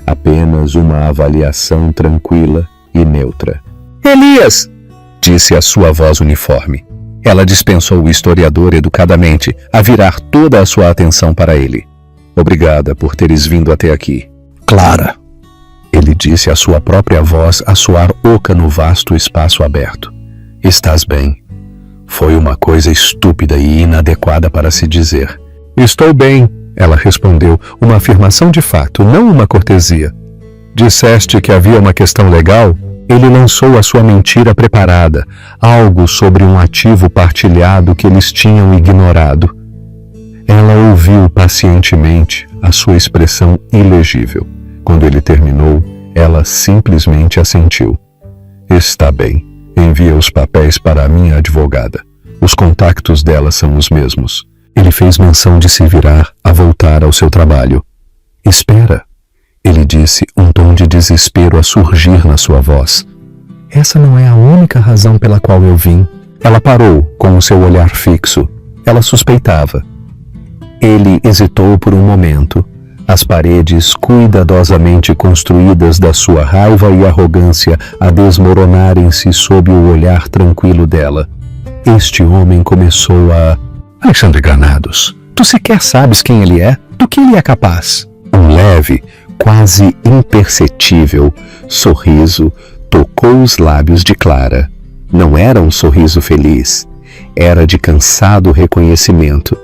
Apenas uma avaliação tranquila e neutra. Elias! Disse a sua voz uniforme. Ela dispensou o historiador educadamente a virar toda a sua atenção para ele. Obrigada por teres vindo até aqui. Clara! Ele disse a sua própria voz a soar oca no vasto espaço aberto. Estás bem? Foi uma coisa estúpida e inadequada para se dizer. Estou bem, ela respondeu, uma afirmação de fato, não uma cortesia. Disseste que havia uma questão legal? Ele lançou a sua mentira preparada, algo sobre um ativo partilhado que eles tinham ignorado. Ela ouviu pacientemente a sua expressão ilegível. Quando ele terminou, ela simplesmente assentiu. Está bem, envia os papéis para a minha advogada. Os contactos dela são os mesmos. Ele fez menção de se virar a voltar ao seu trabalho. Espera. Ele disse, um tom de desespero a surgir na sua voz. Essa não é a única razão pela qual eu vim. Ela parou, com o seu olhar fixo. Ela suspeitava. Ele hesitou por um momento. As paredes cuidadosamente construídas da sua raiva e arrogância a desmoronarem-se sob o olhar tranquilo dela. Este homem começou a... Alexandre Granados, tu sequer sabes quem ele é? Do que ele é capaz? Um leve, quase imperceptível sorriso tocou os lábios de Clara. Não era um sorriso feliz, era de cansado reconhecimento.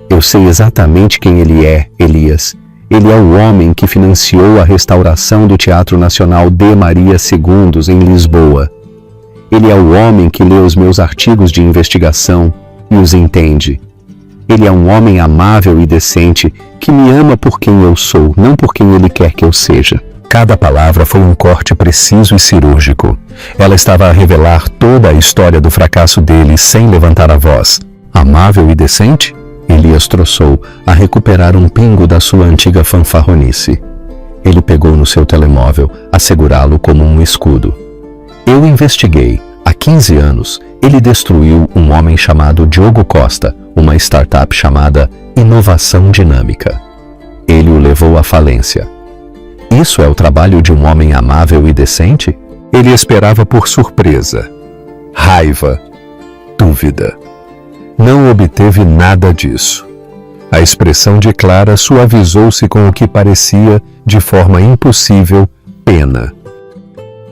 Eu sei exatamente quem ele é, Elias. Ele é o homem que financiou a restauração do Teatro Nacional de Maria II em Lisboa. Ele é o homem que lê os meus artigos de investigação e os entende. Ele é um homem amável e decente que me ama por quem eu sou, não por quem ele quer que eu seja. Cada palavra foi um corte preciso e cirúrgico. Ela estava a revelar toda a história do fracasso dele sem levantar a voz. Amável e decente? Elias troçou a recuperar um pingo da sua antiga fanfarronice. Ele pegou no seu telemóvel, a segurá-lo como um escudo. Eu investiguei. Há 15 anos, ele destruiu um homem chamado Diogo Costa, uma startup chamada Inovação Dinâmica. Ele o levou à falência. Isso é o trabalho de um homem amável e decente? Ele esperava por surpresa, raiva, dúvida. Não obteve nada disso. A expressão de Clara suavizou-se com o que parecia, de forma impossível, pena.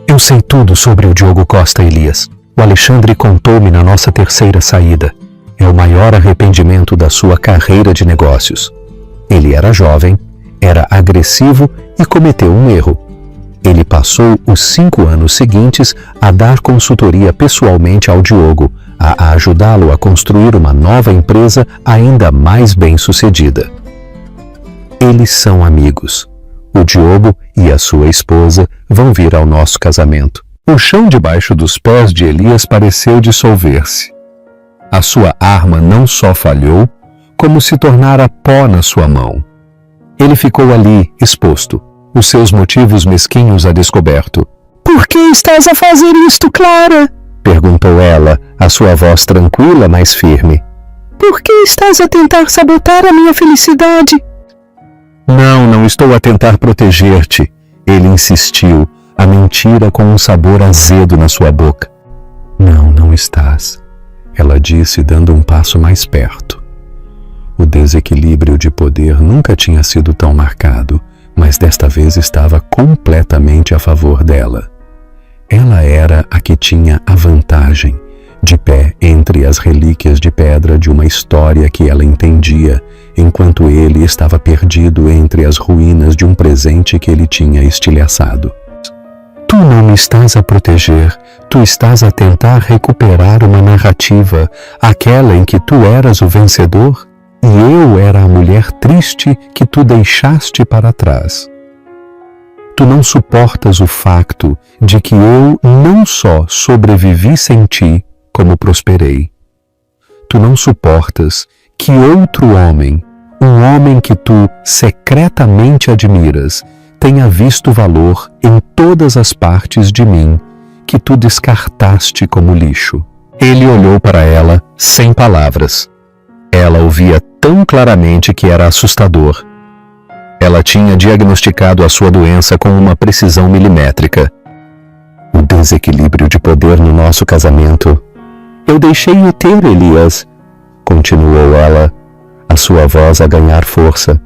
Eu sei tudo sobre o Diogo Costa, Elias. O Alexandre contou-me na nossa terceira saída. É o maior arrependimento da sua carreira de negócios. Ele era jovem, era agressivo e cometeu um erro. Ele passou os 5 anos seguintes a dar consultoria pessoalmente ao Diogo, a ajudá-lo a construir uma nova empresa ainda mais bem-sucedida. Eles são amigos. O Diogo e a sua esposa vão vir ao nosso casamento. O chão debaixo dos pés de Elias pareceu dissolver-se. A sua arma não só falhou, como se tornara pó na sua mão. Ele ficou ali, exposto, os seus motivos mesquinhos a descoberto. Por que estás a fazer isto, Clara? Perguntou ela, a sua voz tranquila, mas firme. Por que estás a tentar sabotar a minha felicidade? Não estou a tentar proteger-te. Ele insistiu, a mentira com um sabor azedo na sua boca. Não estás, ela disse, dando um passo mais perto. O desequilíbrio de poder nunca tinha sido tão marcado, mas desta vez estava completamente a favor dela. Ela era a que tinha a vantagem, de pé entre as relíquias de pedra de uma história que ela entendia, enquanto ele estava perdido entre as ruínas de um presente que ele tinha estilhaçado. Tu não me estás a proteger, tu estás a tentar recuperar uma narrativa, aquela em que tu eras o vencedor e eu era a mulher triste que tu deixaste para trás. Tu não suportas o facto de que eu não só sobrevivi sem ti, como prosperei. Tu não suportas que outro homem, um homem que tu secretamente admiras, tenha visto valor em todas as partes de mim que tu descartaste como lixo. Ele olhou para ela sem palavras. Ela o via tão claramente que era assustador. Ela tinha diagnosticado a sua doença com uma precisão milimétrica. O desequilíbrio de poder no nosso casamento. Eu deixei-o ter, Elias, continuou ela, a sua voz a ganhar força.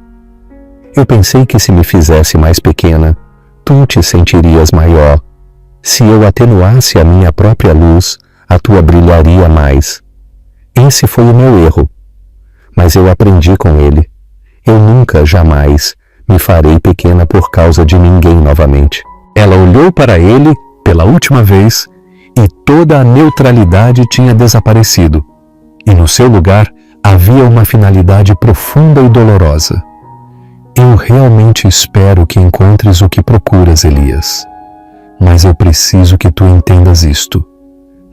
Eu pensei que se me fizesse mais pequena, tu te sentirias maior. Se eu atenuasse a minha própria luz, a tua brilharia mais. Esse foi o meu erro. Mas eu aprendi com ele. Eu nunca, jamais, me farei pequena por causa de ninguém novamente. Ela olhou para ele pela última vez e toda a neutralidade tinha desaparecido. E no seu lugar havia uma finalidade profunda e dolorosa. Eu realmente espero que encontres o que procuras, Elias. Mas eu preciso que tu entendas isto.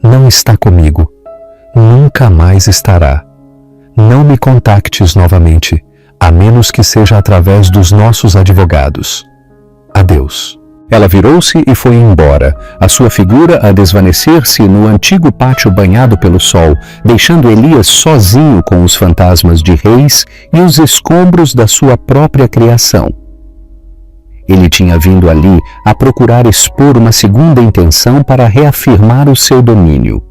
Não está comigo. Nunca mais estará. Não me contactes novamente, a menos que seja através dos nossos advogados. Adeus. Ela virou-se e foi embora, a sua figura a desvanecer-se no antigo pátio banhado pelo sol, deixando Elias sozinho com os fantasmas de reis e os escombros da sua própria criação. Ele tinha vindo ali a procurar expor uma segunda intenção para reafirmar o seu domínio.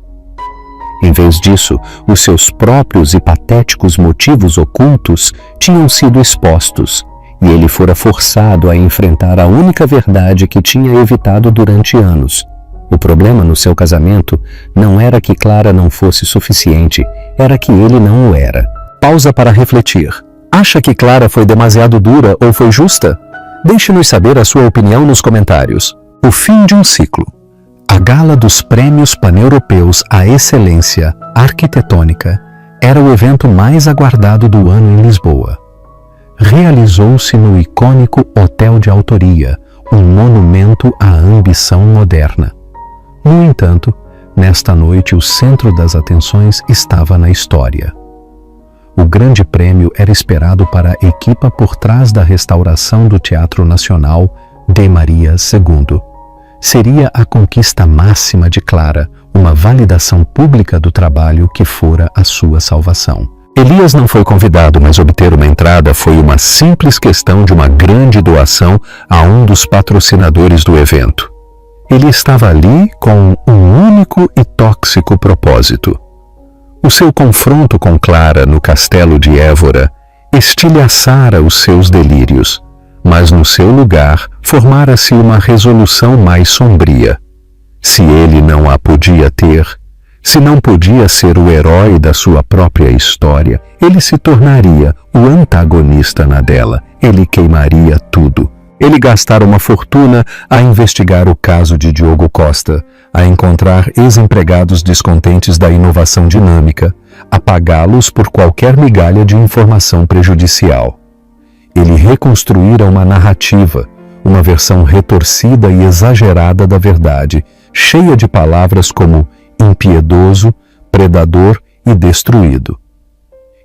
Em vez disso, os seus próprios e patéticos motivos ocultos tinham sido expostos, e ele fora forçado a enfrentar a única verdade que tinha evitado durante anos. O problema no seu casamento não era que Clara não fosse suficiente, era que ele não o era. Pausa para refletir. Acha que Clara foi demasiado dura ou foi justa? Deixe-nos saber a sua opinião nos comentários. O fim de um ciclo. A gala dos Prêmios Pan-Europeus à Excelência Arquitetônica era o evento mais aguardado do ano em Lisboa. Realizou-se no icônico Hotel de Autoria, um monumento à ambição moderna. No entanto, nesta noite o centro das atenções estava na história. O grande prêmio era esperado para a equipa por trás da restauração do Teatro Nacional de Maria II. Seria a conquista máxima de Clara, uma validação pública do trabalho que fora a sua salvação. Elias não foi convidado, mas obter uma entrada foi uma simples questão de uma grande doação a um dos patrocinadores do evento. Ele estava ali com um único e tóxico propósito. O seu confronto com Clara no castelo de Évora estilhaçara os seus delírios, mas no seu lugar formara-se uma resolução mais sombria. Se ele não a podia ter, Se não podia ser o herói da sua própria história, ele se tornaria o antagonista na dela. Ele queimaria tudo. Ele gastara uma fortuna a investigar o caso de Diogo Costa, a encontrar ex-empregados descontentes da inovação dinâmica, a pagá-los por qualquer migalha de informação prejudicial. Ele reconstruíra uma narrativa, uma versão retorcida e exagerada da verdade, cheia de palavras como impiedoso, predador e destruído.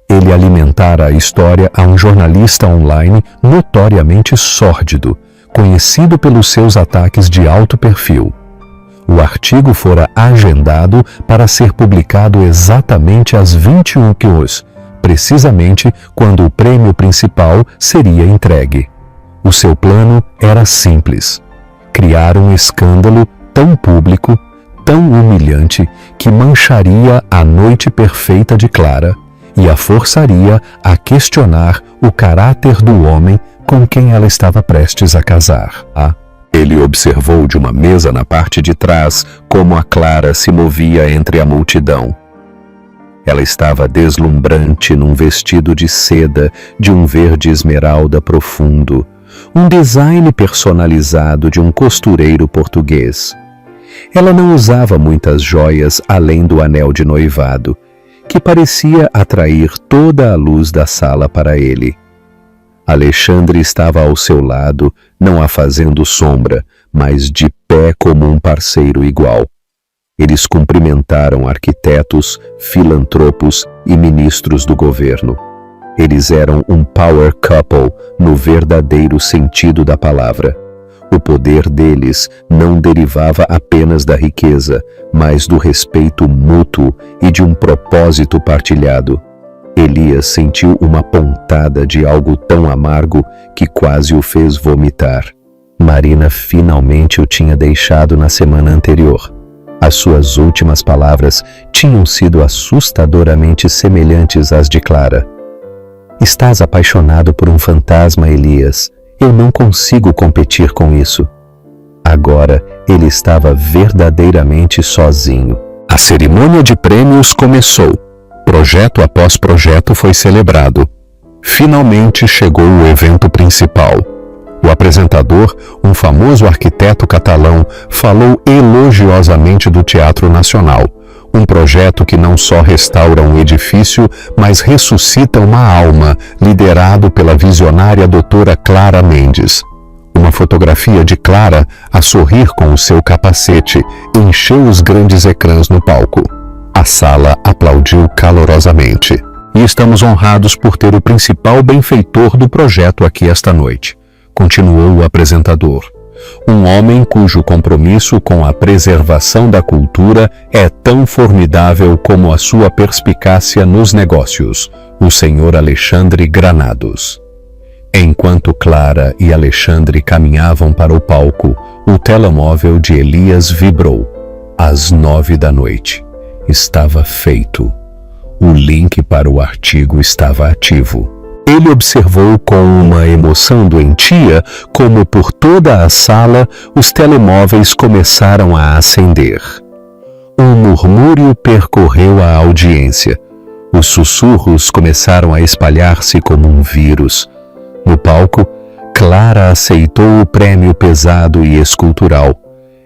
Ele alimentara a história a um jornalista online notoriamente sórdido, conhecido pelos seus ataques de alto perfil. O artigo fora agendado para ser publicado exatamente às 21 horas, precisamente quando o prêmio principal seria entregue. O seu plano era simples: criar um escândalo tão público, tão humilhante, que mancharia a noite perfeita de Clara e a forçaria a questionar o caráter do homem com quem ela estava prestes a casar. Ele observou de uma mesa na parte de trás como a Clara se movia entre a multidão. Ela estava deslumbrante num vestido de seda de um verde esmeralda profundo, um design personalizado de um costureiro português. Ela não usava muitas joias além do anel de noivado, que parecia atrair toda a luz da sala para ele. Alexandre estava ao seu lado, não a fazendo sombra, mas de pé como um parceiro igual. Eles cumprimentaram arquitetos, filantropos e ministros do governo. Eles eram um power couple no verdadeiro sentido da palavra. O poder deles não derivava apenas da riqueza, mas do respeito mútuo e de um propósito partilhado. Elias sentiu uma pontada de algo tão amargo que quase o fez vomitar. Marina finalmente o tinha deixado na semana anterior. As suas últimas palavras tinham sido assustadoramente semelhantes às de Clara. Estás apaixonado por um fantasma, Elias. Eu não consigo competir com isso. Agora ele estava verdadeiramente sozinho. A cerimônia de prêmios começou. Projeto após projeto foi celebrado. Finalmente chegou o evento principal. O apresentador, um famoso arquiteto catalão, falou elogiosamente do Teatro Nacional, um projeto que não só restaura um edifício, mas ressuscita uma alma, liderado pela visionária doutora Clara Mendes. Uma fotografia de Clara a sorrir com o seu capacete encheu os grandes ecrãs no palco. A sala aplaudiu calorosamente. E estamos honrados por ter o principal benfeitor do projeto aqui esta noite, continuou o apresentador. Um homem cujo compromisso com a preservação da cultura é tão formidável como a sua perspicácia nos negócios, o senhor Alexandre Granados. Enquanto Clara e Alexandre caminhavam para o palco, o telemóvel de Elias vibrou. Às 9 da noite. Estava feito. O link para o artigo estava ativo. Ele observou com uma emoção doentia como por toda a sala os telemóveis começaram a acender. Um murmúrio percorreu a audiência. Os sussurros começaram a espalhar-se como um vírus. No palco, Clara aceitou o prêmio pesado e escultural.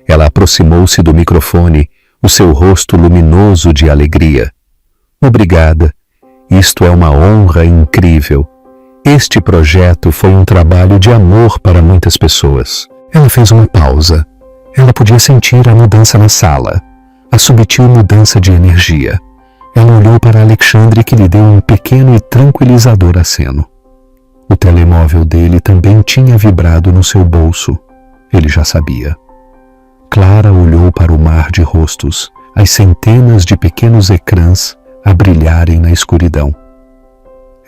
Ela aproximou-se do microfone, o seu rosto luminoso de alegria. Obrigada. Isto é uma honra incrível. Este projeto foi um trabalho de amor para muitas pessoas. Ela fez uma pausa. Ela podia sentir a mudança na sala, a sutil mudança de energia. Ela olhou para Alexandre, que lhe deu um pequeno e tranquilizador aceno. O telemóvel dele também tinha vibrado no seu bolso. Ele já sabia. Clara olhou para o mar de rostos, as centenas de pequenos ecrãs a brilharem na escuridão.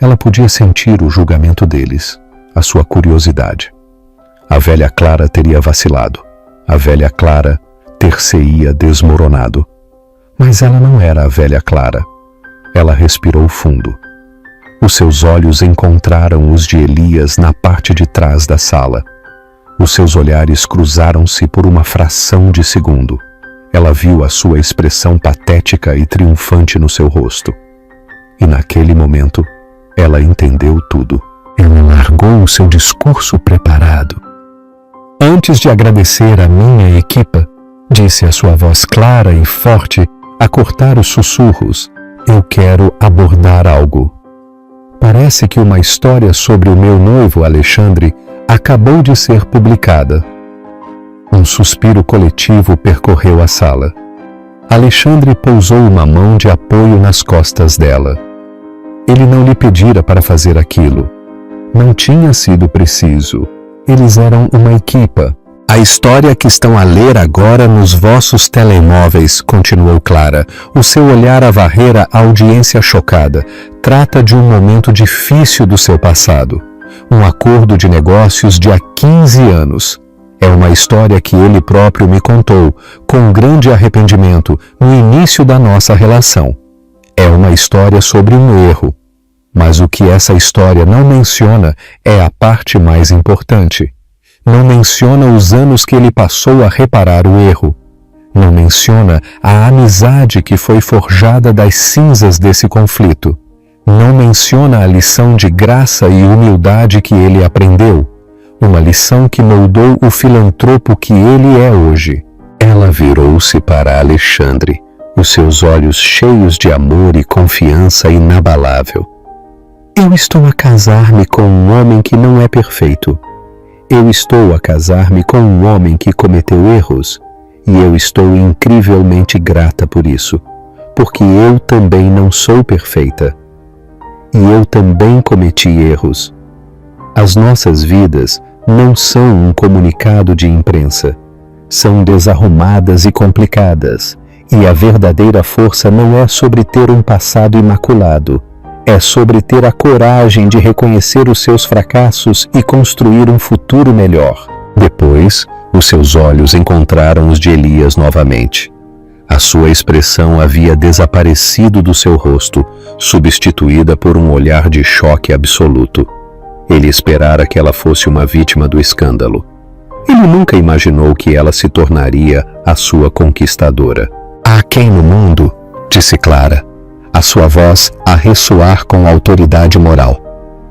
Ela podia sentir o julgamento deles, a sua curiosidade. A velha Clara teria vacilado. A velha Clara ter-se-ia desmoronado. Mas ela não era a velha Clara. Ela respirou fundo. Os seus olhos encontraram os de Elias na parte de trás da sala. Os seus olhares cruzaram-se por uma fração de segundo. ela viu a sua expressão patética e triunfante no seu rosto. E naquele momento, ela entendeu tudo. Ela largou o seu discurso preparado. Antes de agradecer a minha equipa, disse a sua voz clara e forte, a cortar os sussurros, eu quero abordar algo. Parece que uma história sobre o meu noivo Alexandre acabou de ser publicada. Um suspiro coletivo percorreu a sala. Alexandre pousou uma mão de apoio nas costas dela. Ele não lhe pedira para fazer aquilo. Não tinha sido preciso. Eles eram uma equipa. A história que estão a ler agora nos vossos telemóveis, continuou Clara, o seu olhar a varrer a audiência chocada, trata de um momento difícil do seu passado. Um acordo de negócios de há 15 anos. É uma história que ele próprio me contou, com grande arrependimento, no início da nossa relação. É uma história sobre um erro. Mas o que essa história não menciona é a parte mais importante. Não menciona os anos que ele passou a reparar o erro. Não menciona a amizade que foi forjada das cinzas desse conflito. Não menciona a lição de graça e humildade que ele aprendeu. Uma lição que moldou o filantropo que ele é hoje. Ela virou-se para Alexandre, os seus olhos cheios de amor e confiança inabalável. Eu estou a casar-me com um homem que não é perfeito. Eu estou a casar-me com um homem que cometeu erros, e eu estou incrivelmente grata por isso, porque eu também não sou perfeita. E eu também cometi erros. As nossas vidas não são um comunicado de imprensa. São desarrumadas e complicadas, e a verdadeira força não é sobre ter um passado imaculado. É sobre ter a coragem de reconhecer os seus fracassos e construir um futuro melhor. Depois, os seus olhos encontraram os de Elias novamente. A sua expressão havia desaparecido do seu rosto, substituída por um olhar de choque absoluto. Ele esperara que ela fosse uma vítima do escândalo. Ele nunca imaginou que ela se tornaria a sua conquistadora. Há quem no mundo, disse Clara, a sua voz a ressoar com autoridade moral,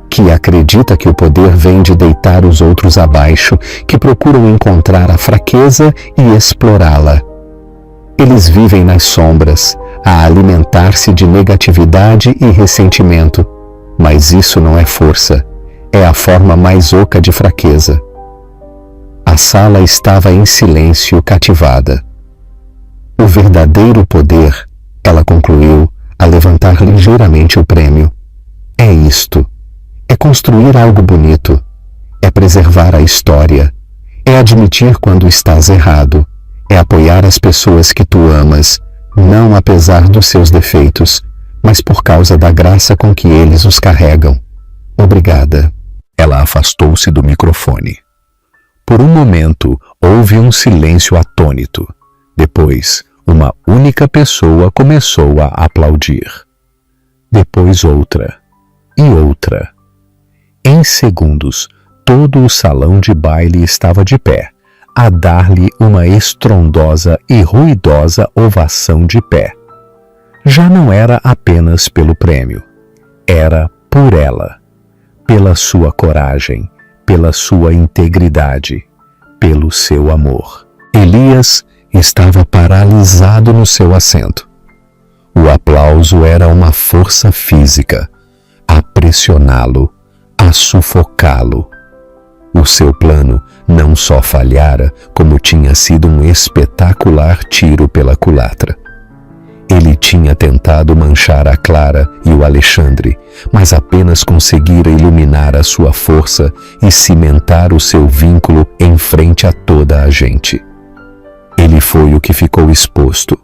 que acredita que o poder vem de deitar os outros abaixo, que procuram encontrar a fraqueza e explorá-la. Eles vivem nas sombras, a alimentar-se de negatividade e ressentimento, mas isso não é força, é a forma mais oca de fraqueza. A sala estava em silêncio, cativada. O verdadeiro poder, ela concluiu, a levantar ligeiramente o prêmio. É isto. É construir algo bonito. É preservar a história. É admitir quando estás errado. É apoiar as pessoas que tu amas, não apesar dos seus defeitos, mas por causa da graça com que eles os carregam. Obrigada. Ela afastou-se do microfone. Por um momento, houve um silêncio atônito. Depois, uma única pessoa começou a aplaudir. Depois outra. E outra. Em segundos, todo o salão de baile estava de pé, a dar-lhe uma estrondosa e ruidosa ovação de pé. Já não era apenas pelo prêmio. Era por ela. Pela sua coragem, pela sua integridade, pelo seu amor. Elias estava paralisado no seu assento. O aplauso era uma força física, a pressioná-lo, a sufocá-lo. O seu plano não só falhara, como tinha sido um espetacular tiro pela culatra. Ele tinha tentado manchar a Clara e o Alexandre, mas apenas conseguira iluminar a sua força e cimentar o seu vínculo em frente a toda a gente. Ele foi o que ficou exposto,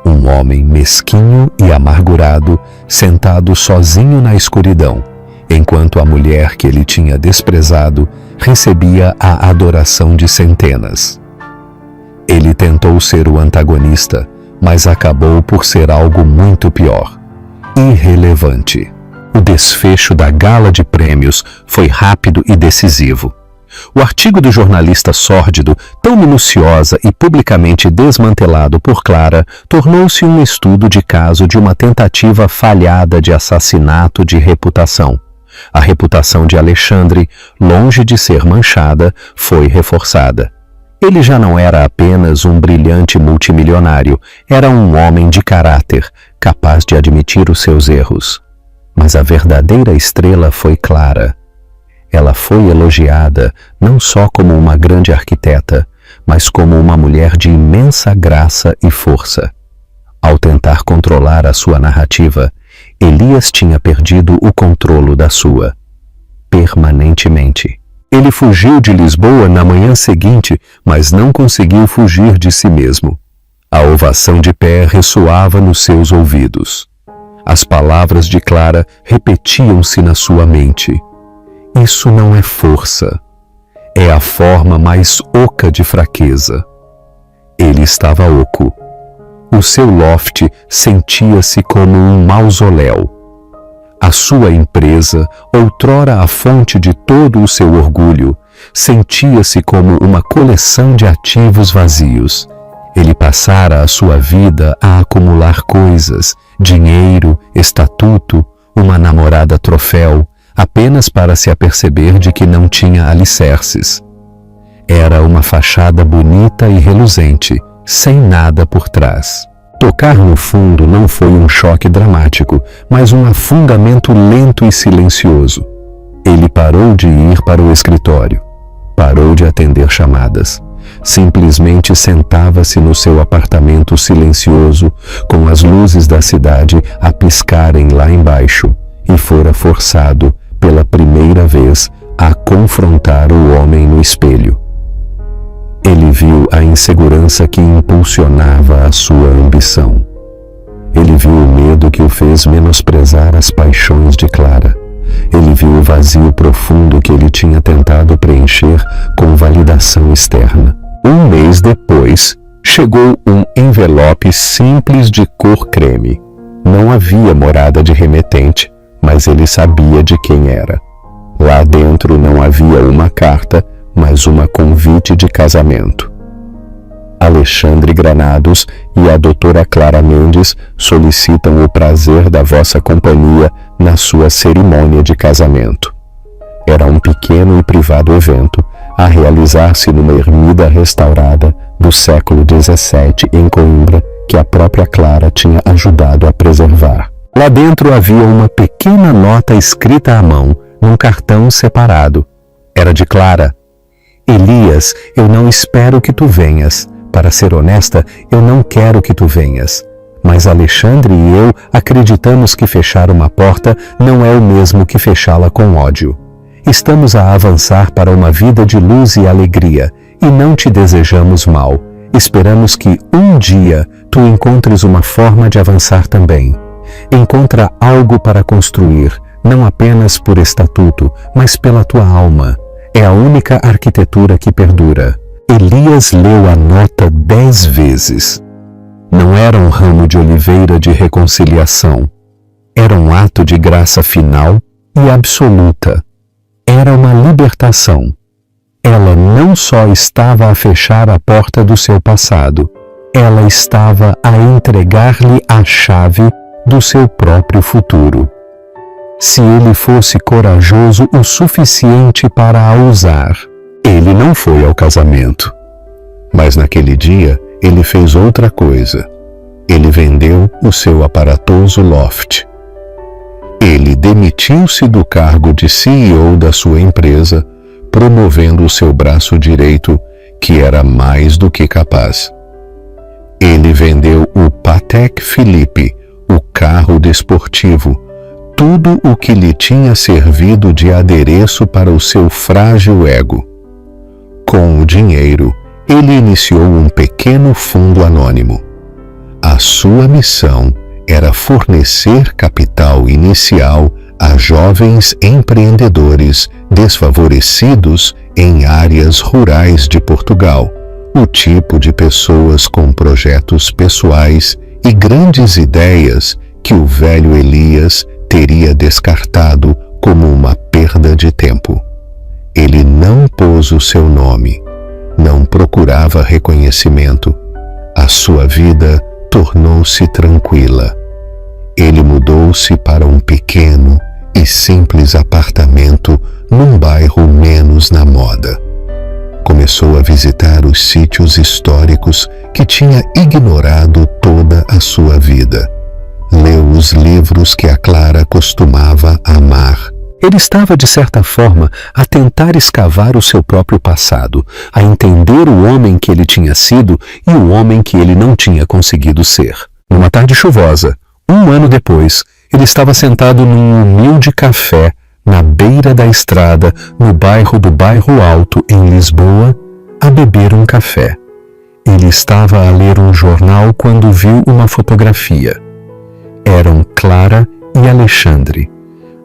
um homem mesquinho e amargurado, sentado sozinho na escuridão, enquanto a mulher que ele tinha desprezado recebia a adoração de centenas. Ele tentou ser o antagonista, mas acabou por ser algo muito pior, irrelevante. O desfecho da gala de prêmios foi rápido e decisivo. O artigo do jornalista sórdido, tão minuciosa e publicamente desmantelado por Clara, tornou-se um estudo de caso de uma tentativa falhada de assassinato de reputação. A reputação de Alexandre, longe de ser manchada, foi reforçada. Ele já não era apenas um brilhante multimilionário, era um homem de caráter, capaz de admitir os seus erros. Mas a verdadeira estrela foi Clara. Ela foi elogiada não só como uma grande arquiteta, mas como uma mulher de imensa graça e força. Ao tentar controlar a sua narrativa, Elias tinha perdido o controle da sua. Permanentemente. Ele fugiu de Lisboa na manhã seguinte, mas não conseguiu fugir de si mesmo. A ovação de pé ressoava nos seus ouvidos. As palavras de Clara repetiam-se na sua mente. Isso não é força. É a forma mais oca de fraqueza. Ele estava oco. O seu loft sentia-se como um mausoléu. A sua empresa, outrora a fonte de todo o seu orgulho, sentia-se como uma coleção de ativos vazios. Ele passara a sua vida a acumular coisas, dinheiro, estatuto, uma namorada troféu, apenas para se aperceber de que não tinha alicerces. Era uma fachada bonita e reluzente, sem nada por trás. Tocar no fundo não foi um choque dramático, mas um afundamento lento e silencioso. Ele parou de ir para o escritório. Parou de atender chamadas. Simplesmente sentava-se no seu apartamento silencioso, com as luzes da cidade a piscarem lá embaixo, e fora forçado, pela primeira vez, a confrontar o homem no espelho. Ele viu a insegurança que impulsionava a sua ambição. Ele viu o medo que o fez menosprezar as paixões de Clara. Ele viu o vazio profundo que ele tinha tentado preencher com validação externa. Um mês depois, chegou um envelope simples de cor creme. Não havia morada de remetente, mas ele sabia de quem era. Lá dentro não havia uma carta, mas uma convite de casamento. Alexandre Granados e a doutora Clara Mendes solicitam o prazer da vossa companhia na sua cerimônia de casamento. Era um pequeno e privado evento, a realizar-se numa ermida restaurada do século XVII em Coimbra, que a própria Clara tinha ajudado a preservar. Lá dentro havia uma pequena nota escrita à mão, num cartão separado. Era de Clara. Elias, eu não espero que tu venhas. Para ser honesta, eu não quero que tu venhas. Mas Alexandre e eu acreditamos que fechar uma porta não é o mesmo que fechá-la com ódio. Estamos a avançar para uma vida de luz e alegria, e não te desejamos mal. Esperamos que um dia tu encontres uma forma de avançar também. Encontra algo para construir, não apenas por estatuto, mas pela tua alma. É a única arquitetura que perdura. Elias leu a nota 10 vezes. Não era um ramo de oliveira de reconciliação. Era um ato de graça final e absoluta. Era uma libertação. Ela não só estava a fechar a porta do seu passado, ela estava a entregar-lhe a chave do seu próprio futuro. Se ele fosse corajoso o suficiente para a usar. Ele não foi ao casamento. Mas naquele dia, ele fez outra coisa. Ele vendeu o seu aparatoso loft. Ele demitiu-se do cargo de CEO da sua empresa, promovendo o seu braço direito, que era mais do que capaz. Ele vendeu o Patek Philippe, o carro desportivo, tudo o que lhe tinha servido de adereço para o seu frágil ego. Com o dinheiro, ele iniciou um pequeno fundo anônimo. A sua missão era fornecer capital inicial a jovens empreendedores desfavorecidos em áreas rurais de Portugal, o tipo de pessoas com projetos pessoais e grandes ideias que o velho Elias teria descartado como uma perda de tempo. Ele não pôs o seu nome, não procurava reconhecimento. A sua vida tornou-se tranquila. Ele mudou-se para um pequeno e simples apartamento num bairro menos na moda. Começou a visitar os sítios históricos que tinha ignorado toda a sua vida. Leu os livros que a Clara costumava amar. Ele estava, de certa forma, a tentar escavar o seu próprio passado, a entender o homem que ele tinha sido e o homem que ele não tinha conseguido ser. Numa tarde chuvosa, 1 ano depois, ele estava sentado num humilde café na beira da estrada, no bairro do Bairro Alto, em Lisboa, a beber um café. Ele estava a ler um jornal quando viu uma fotografia. Eram Clara e Alexandre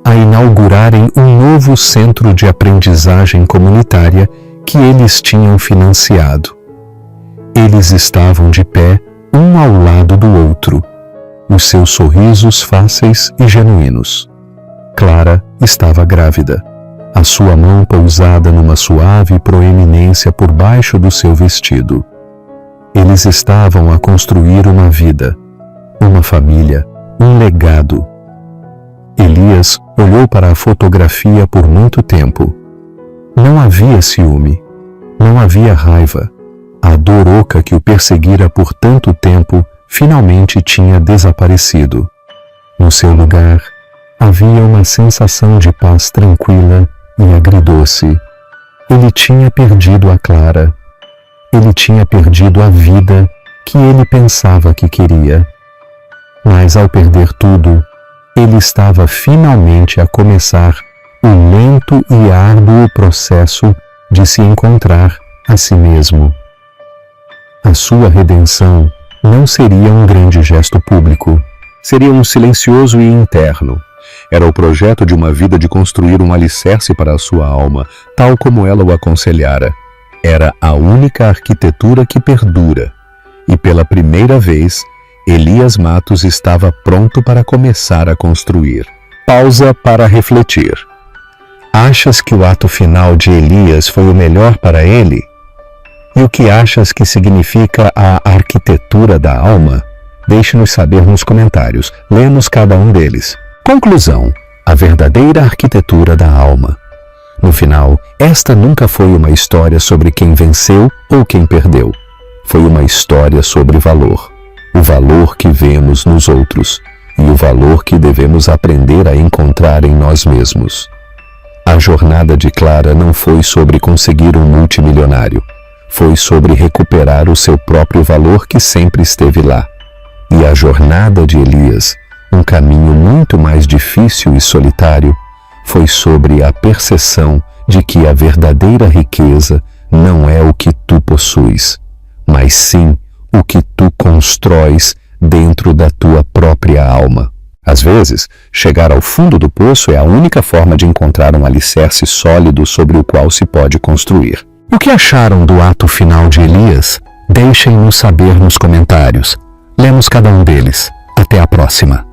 a inaugurarem um novo centro de aprendizagem comunitária que eles tinham financiado. Eles estavam de pé, um ao lado do outro, os seus sorrisos fáceis e genuínos. Clara estava grávida, a sua mão pousada numa suave proeminência por baixo do seu vestido. Eles estavam a construir uma vida, uma família, um legado. Elias olhou para a fotografia por muito tempo. Não havia ciúme, não havia raiva. A dor oca que o perseguira por tanto tempo finalmente tinha desaparecido. No seu lugar, havia uma sensação de paz tranquila e agridoce. Ele tinha perdido a Clara. Ele tinha perdido a vida que ele pensava que queria. Mas ao perder tudo, ele estava finalmente a começar o lento e árduo processo de se encontrar a si mesmo. A sua redenção não seria um grande gesto público, seria um silencioso e interno. Era o projeto de uma vida de construir um alicerce para a sua alma, tal como ela o aconselhara. Era a única arquitetura que perdura. E pela primeira vez, Elias Matos estava pronto para começar a construir. Pausa para refletir. Achas que o ato final de Elias foi o melhor para ele? E o que achas que significa a arquitetura da alma? Deixe-nos saber nos comentários. Lemos cada um deles. Conclusão: a verdadeira arquitetura da alma. No final, esta nunca foi uma história sobre quem venceu ou quem perdeu. Foi uma história sobre valor. O valor que vemos nos outros e o valor que devemos aprender a encontrar em nós mesmos. A jornada de Clara não foi sobre conseguir um multimilionário. Foi sobre recuperar o seu próprio valor que sempre esteve lá. E a jornada de Elias, um caminho muito mais difícil e solitário, foi sobre a percepção de que a verdadeira riqueza não é o que tu possuis, mas sim o que tu constróis dentro da tua própria alma. Às vezes, chegar ao fundo do poço é a única forma de encontrar um alicerce sólido sobre o qual se pode construir. O que acharam do ato final de Elias? Deixem-nos saber nos comentários. Lemos cada um deles. Até a próxima.